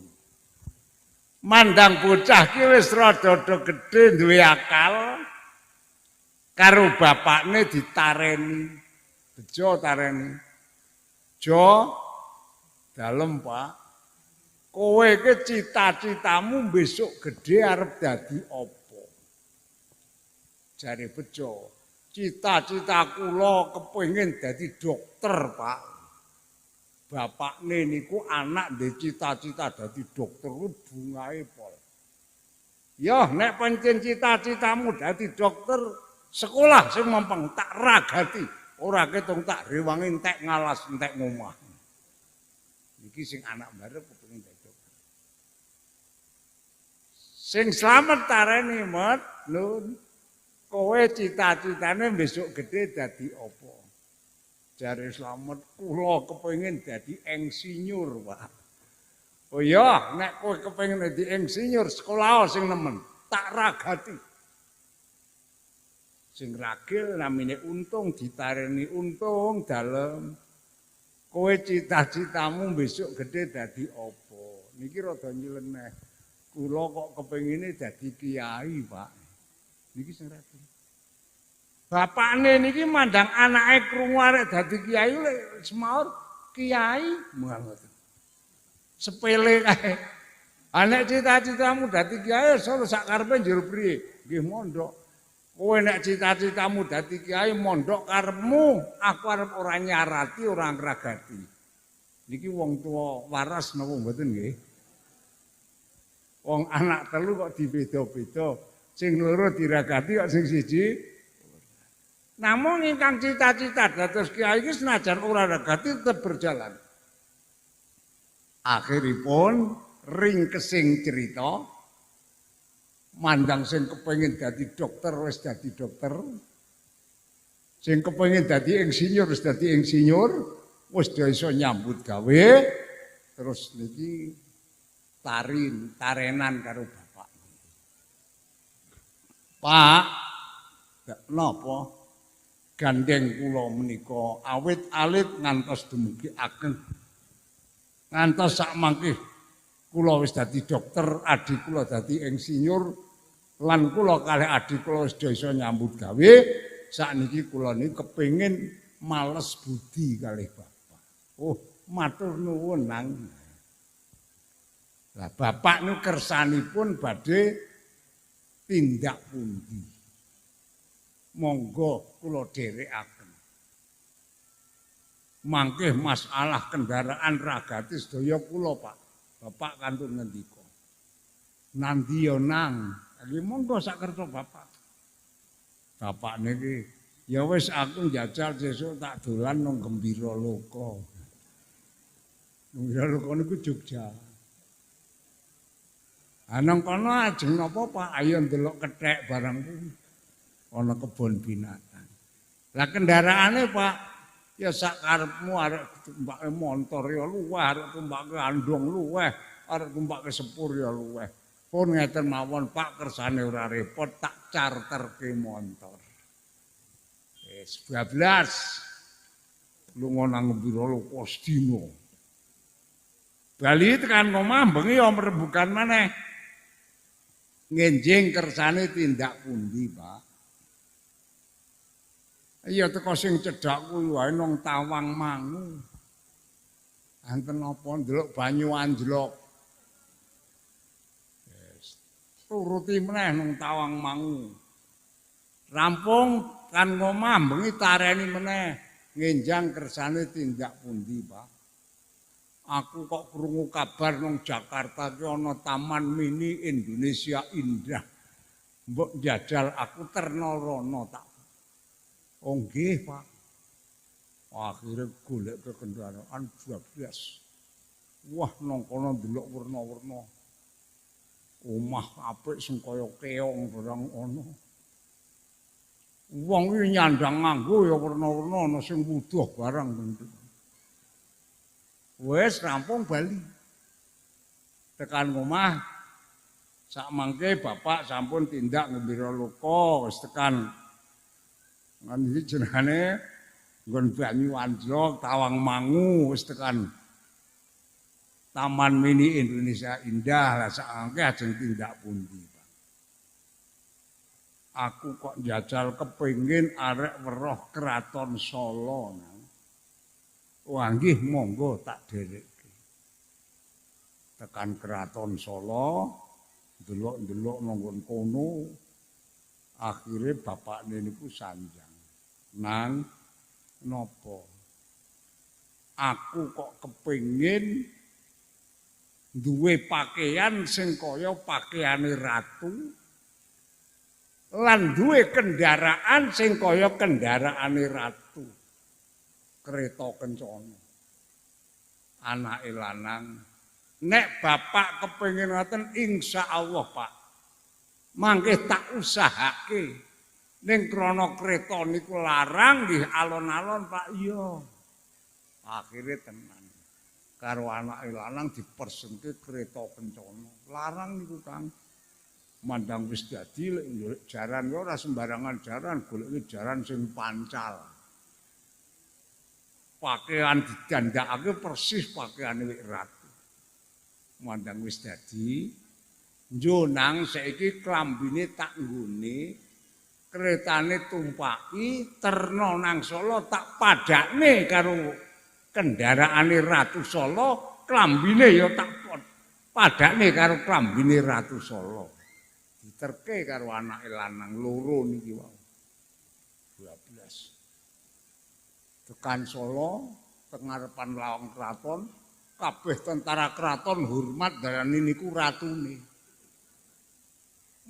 Mandang bocah ki wis rada gedhe duwe akal. Karo bapakne ditareni. Bejo tareni. Jo dalem Pak. Kowe ke cita-citamu besok gede arep dadi apa? Jare Bejo, cita-cita kula kepengin dadi dokter, Pak. Bapakne niku anak ndek cita-cita dadi dokter bungae pol. Ya nek pancen cita-citamu dadi dokter, sekolah sing mempeng tak ragati, ora ketung tak rewangi entek ngalas entek ngomah. Iki sing anak barep kepengin dadi dokter. Sing Slamet tareni Mat, Nun. Kowe cita-citane besok gede dadi apa? Jare Slamet kula kepengin dadi insinyur, Pak. Oh iya, nek kowe kepengin dadi insinyur, sekolah sing nemen, tak ragati. Sing ragil namine Untung ditareni Untung dalem. Kowe cita-citamu besok gede dadi apa? Niki rada nyeleneh. Kula kok kepengine dadi kiai, Pak. Niki sing ragil. Bapakne niki mandang anake krungu arek dadi kiai lek semaur kiai mangkat. Sepele kae. Anek cita-citamu dadi kiai solo sak karepe njero priye? Nggih mondok. Kowe nek cita-citamu dadi kiai mondok karepmu, aku arep ora nyarati, ora ngragati. Niki wong tua waras napa mboten nggih? Wong anak 3 kok dibeda-beda. Sing 2 diragati kok sing siji. Namun ingkang cita-cita dados kiai iki senajan ora ragati tetep berjalan. Akhiripun ringkesing cerita mandang sing kepengin dadi dokter wis dadi dokter. Sing kepengin dadi insinyur wis dadi insinyur, wis iso nyambut gawe. Terus niki tarenan karo bapak. Pak, napa? Gandeng kula menika awit alit ngantos dumugi ageng. Ngantos sak mangke kula wis dadi dokter, adik kula dadi insinyur, lan kula kalih adik kula wis iso nyambut gawe. Sakniki kula niki kepengin males budi kalih bapak. Oh, matur nuwun nang. Lah bapak niku kersanipun badhe tindak pundi? Monggo kula dherekaken. Mangke masalah kendaraan ragati sedaya kula, Pak. Bapak kantun ngendika. Nandi ya nang, nggih monggo sak kersa Bapak. Bapak niki ya wis aku njajal sesuk tak dolan nang Gembira Loka. Gembira Loka niku Jogja. Anang kono ajeng napa Pak? Ayo ndelok kethek barang kuwi. Ana kebon binatang. Lah kendaraane Pak, ya sak karepmu arek tumpake montor ya luweh, arek tumpake andong luweh, arek tumpake sepur ya luweh. Pun ngeten mawon Pak kersane ora repot tak charterke montor. Wis 12 lunga nang Gembira Loka sedina. Bali tekan omah bengi ya mrebukan maneh. Ngenjing kersane tindak pundi, Pak? Iya teko sing cedhak kuwi wae nang Tawangmangu. Anten apa ndelok banyu anjlok. Yes. Turuti meneh nang Tawangmangu. Rampung kan ngomah bengi tareni meneh ngenjang kersane tindak pundi, Pak. Aku kok krungu kabar nang Jakarta ki ana Taman Mini Indonesia Indah. mbok jajal aku terna rono tak. Oh nggih, Pak. Akhire golek ke kendaraan bablas. Wah, nang kono ndelok werna-werna. Omah apik sing kaya keong barang ana. Wong iki nyandang nganggo ya werna-werna ana sing wuduh barang bentuk. Wes rampung bali. Tekan omah sak mangke bapak sampun tindak ngembira luka wis tekan ngan iki jenenge nggon Banyu Anjlok Tawangmangu wis tekan Taman Mini Indonesia Indah lah sakangke ajeng tindak pundi Pak. Aku kok njajal kepengin arek weruh Kraton Solo nang. Wah nggih monggo tak derekke. Tekan Kraton Solo delok-delok nanggon kono akhire bapakne niku sanjang. Nang napa? Aku kok kepengin duwe pakaian sing kaya pakaiane ratu lan duwe kendaraan sing kaya kendaraane ratu. Kereta kencana. Anake lanang, nek bapak kepengin ngoten insyaallah Pak. Mangke tak usahake. Ning krana kereta niku larang nggih alon-alon Pak iya. Akhire tenan. Karo anake lanang dipersenke kereta kencana. Larang niku Kang. Mandang wis dadi lek golek jaran ya ora sembarangan jaran, goleke jaran sing pancal. Pakaian didandakake persis pakaiane wek ratu. Mandang wis dadi njo nang saiki klambine tak nggone keretane tumpaki terna nang Solo tak padakne karo kendaraane Ratu Solo, klambine ya tak padakne karo klambine Ratu Solo. Diterke karo anake lanang loro niki wae. 12. Tekan Solo, tengarepan lawang kraton, kabeh tentara kraton hormat darani niku ratune.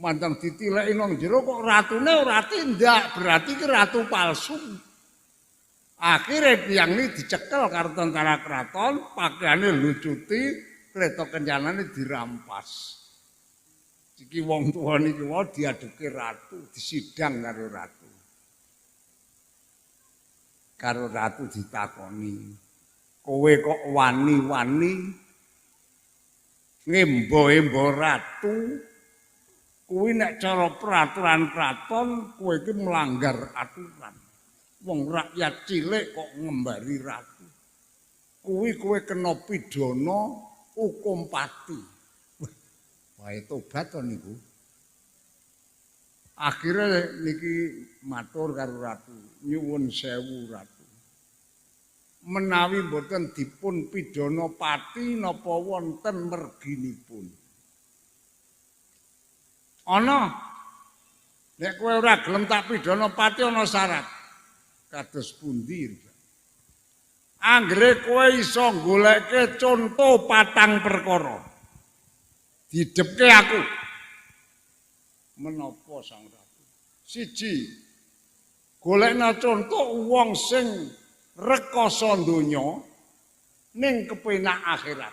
Mandang ditileki nang jero kok ratune ora tindak, berarti ki ratu palsu. Akhirnya tiyang ini dicekel karo tentara kraton, pakaiane lucuti, kereta kencanane dirampas. Iki wong tuwa niki wae diaduke ratu, disidang karo ratu. Karo ratu ditakoni, kowe kok wani-wani ngembo-embo ratu? Kuwi nek cara peraturan kraton kowe iki melanggar aturan. Wong rakyat cilik kok ngembari ratu. Kuwi kowe kena pidana hukum pati. Wae tobat to niku. Akhire niki matur karo ratu, nyuwun sewu ratu. Menawi mboten dipun pidana pati napa wonten merginipun. Ana nek kowe ora gelem tak pidana pati ana syarat. Kados pundi? Anggere kowe iso goleke conto 4 perkara. Didepke aku. Menapa Sang Ratu? 1. Golekna conto wong sing rekoso donya ning kepenak akhirat.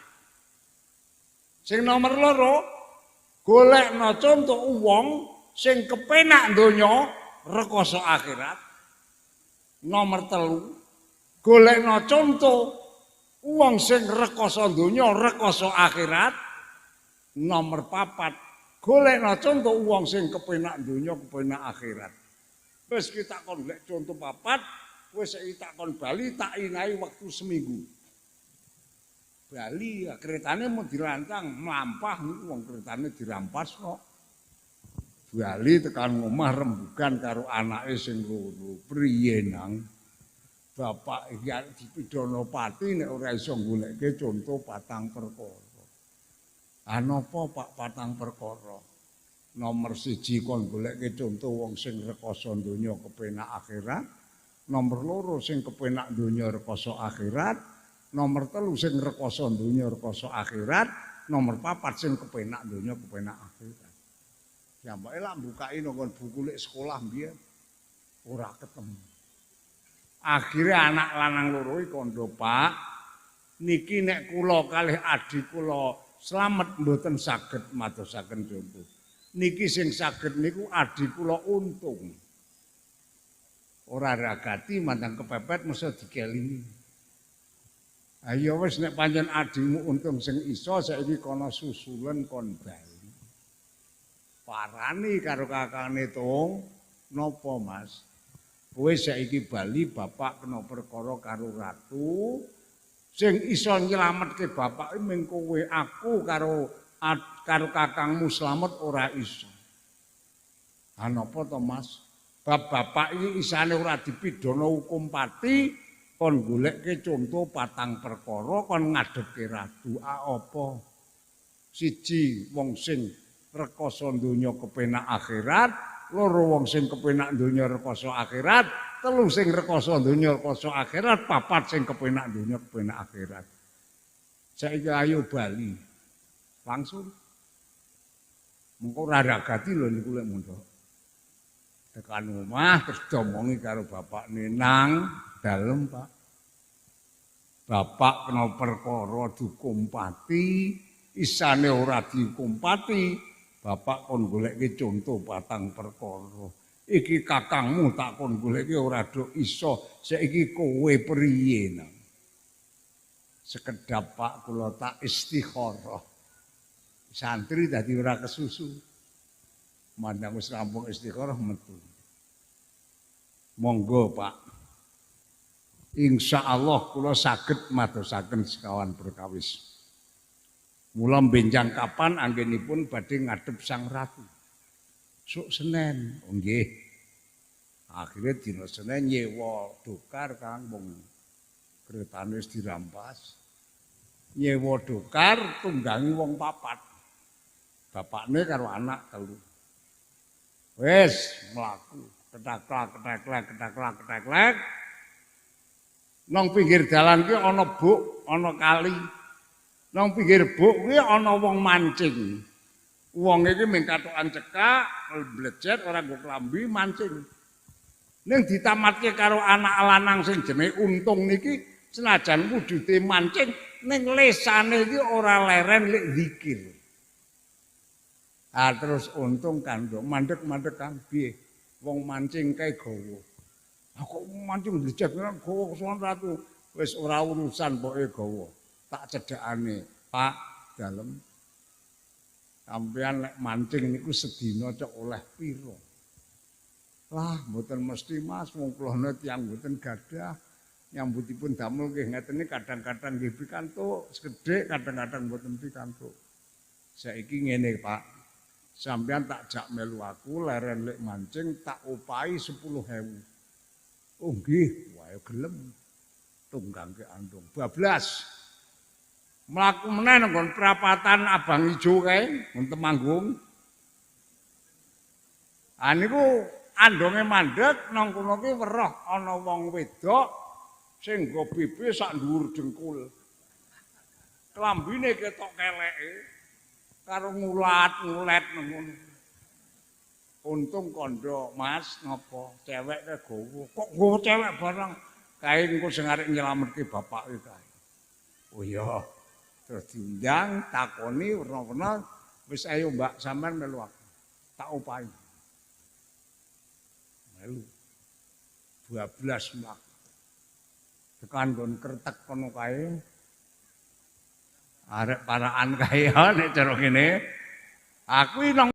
Sing nomor 2, golekna conto wong sing kepenak donya rekoso akhirat. Nomor 3, golekna conto wong sing rekoso donya rekoso akhirat. Nomor 4, golekna conto wong sing kepenak donya kepenak akhirat. Wis kita kon golek conto 4, wis saiki tak kon bali tak inahi waktu seminggu. Bali ya keretane mau dirancang mlampah niku wong keretane dirampas kok. Bali tekan omah rembugan karo anake sing loro. Priye nang? Bapak iki dipidana pati nek ora iso goleke conto 4 perkara. Napa Pak 4 perkara? Nomor 1 kon goleke conto wong sing rekoso donya kepenak akhirat. Nomor 2 sing kepenak donya rekoso akhirat. Nomor 3 sing rekoso donya rekoso akhirat. Nomor 4 sing kepenak donya kepenak akhirat. Jambake lak mbukai nang buku lek sekolah mbiyen ora ketemu. Akhirnya anak lanang loro iki kandha, Pak, niki nek kula kalih adik kula slamet mboten saged madosaken jompo. Niki sing saged niku adik kula Untung. Ora ragati mandang kepepet mesti dikelingi. Ayo wis nek pancen adikmu Untung sing iso saiki kono susulen kon bali. Parani karo kakane Tung, napa Mas? Kowe saiki bali bapak kena perkara karo ratu. Sing iso nyelametke bapak iki mung kowe, aku karo kakangmu slamet ora iso. Ha napa to Mas? Bab bapak iki isane ora dipidana hukum pati, kon goleke conto 4 perkara kon ngadepke ratu. Apa? Siji wong sing rekoso donya kepenak akhirat, loro wong sing kepenak donya rekoso akhirat, telu sing rekoso donya rekoso akhirat, papat sing kepenak donya kepenak akhirat. Saiki ayo bali. Langsung. Mengko ora ragati lho niku lek mondok. Tekan omah terus diomongi karo bapakne nang dalem, Pak. Bapak kena perkara dihukum pati, isane ora dihukum pati. Bapak kon goleke conto 4 perkara. Iki kakangmu tak kon goleke ora do iso. Saiki kowe priye nang? Sekedap Pak kula tak istikharah. Santri dadi ora kesusu. Mandang wis rampung istikharah metu. Monggo Pak. Insyaallah kula saged madosaken sekawan perkawis. Mula benjang kapan anggenipun badhe ngadhep Sang Ratu. Sok Senen, oh nggih. Akhire dina Senen nyewa dokar Kang wong keretane wis dirampas. Nyewa dokar tunggangi wong 4. Bapakne karo anak 3. Wis mlaku, ketak-ketak. Nang pinggir dalan ki ana buk, ana kali. Nang pinggir buk kuwi ana wong mancing. Wong iki mung katokan cekak, mblejet ora nggo klambi mancing. Ning ditamatke karo anak lanang sing jenenge Untung niki senajan wujude mancing ning lesane iki ora leren lek zikir. Ah terus Untung kandho mandek-mandek Kang piye? Wong mancing kae gawa. Kok mancing mblejet gawa kesuwen ratu. Wis ora urusan pokoke gawa. Tak cedhakane, Pak, dalem. Sampeyan lek mancing niku sedina cok oleh pira? Lah, mboten mesti Mas, wong kula tiyang mboten gadah. Nyambutipun damel nggih ngeten iki kadang-kadang nggih pikantuk, segedhik kadang-kadang mboten pikantuk. Saiki ngene, Pak. Sampeyan tak jak melu aku leren lek mancing tak upahi 10.000. Oh nggih, wae gelem. Tunggangke andung bablas. Mlaku meneh nang prapatan Abang Ijo kae, wonten manggung. Ah niku andonge mandeg nang kono ki weruh ana wong wedok sing nggo pipi sak dhuwur dengkul. Klambine ketok keleke karo ngulat-ngulet ngono. Untung kandha, Mas, napa cewek ke gowo. Kok gowo cewek barang kae engko sing arep nyelametke bapake kae. Oh iya. Terus diundang, takoni werna-werna, wis ayo Mbak sampean melu aku. Tak upahi. Melu. 12 mlaku. Tekan nggon kretek kono kae. Arek paraan kae nek cara kene. Aku nang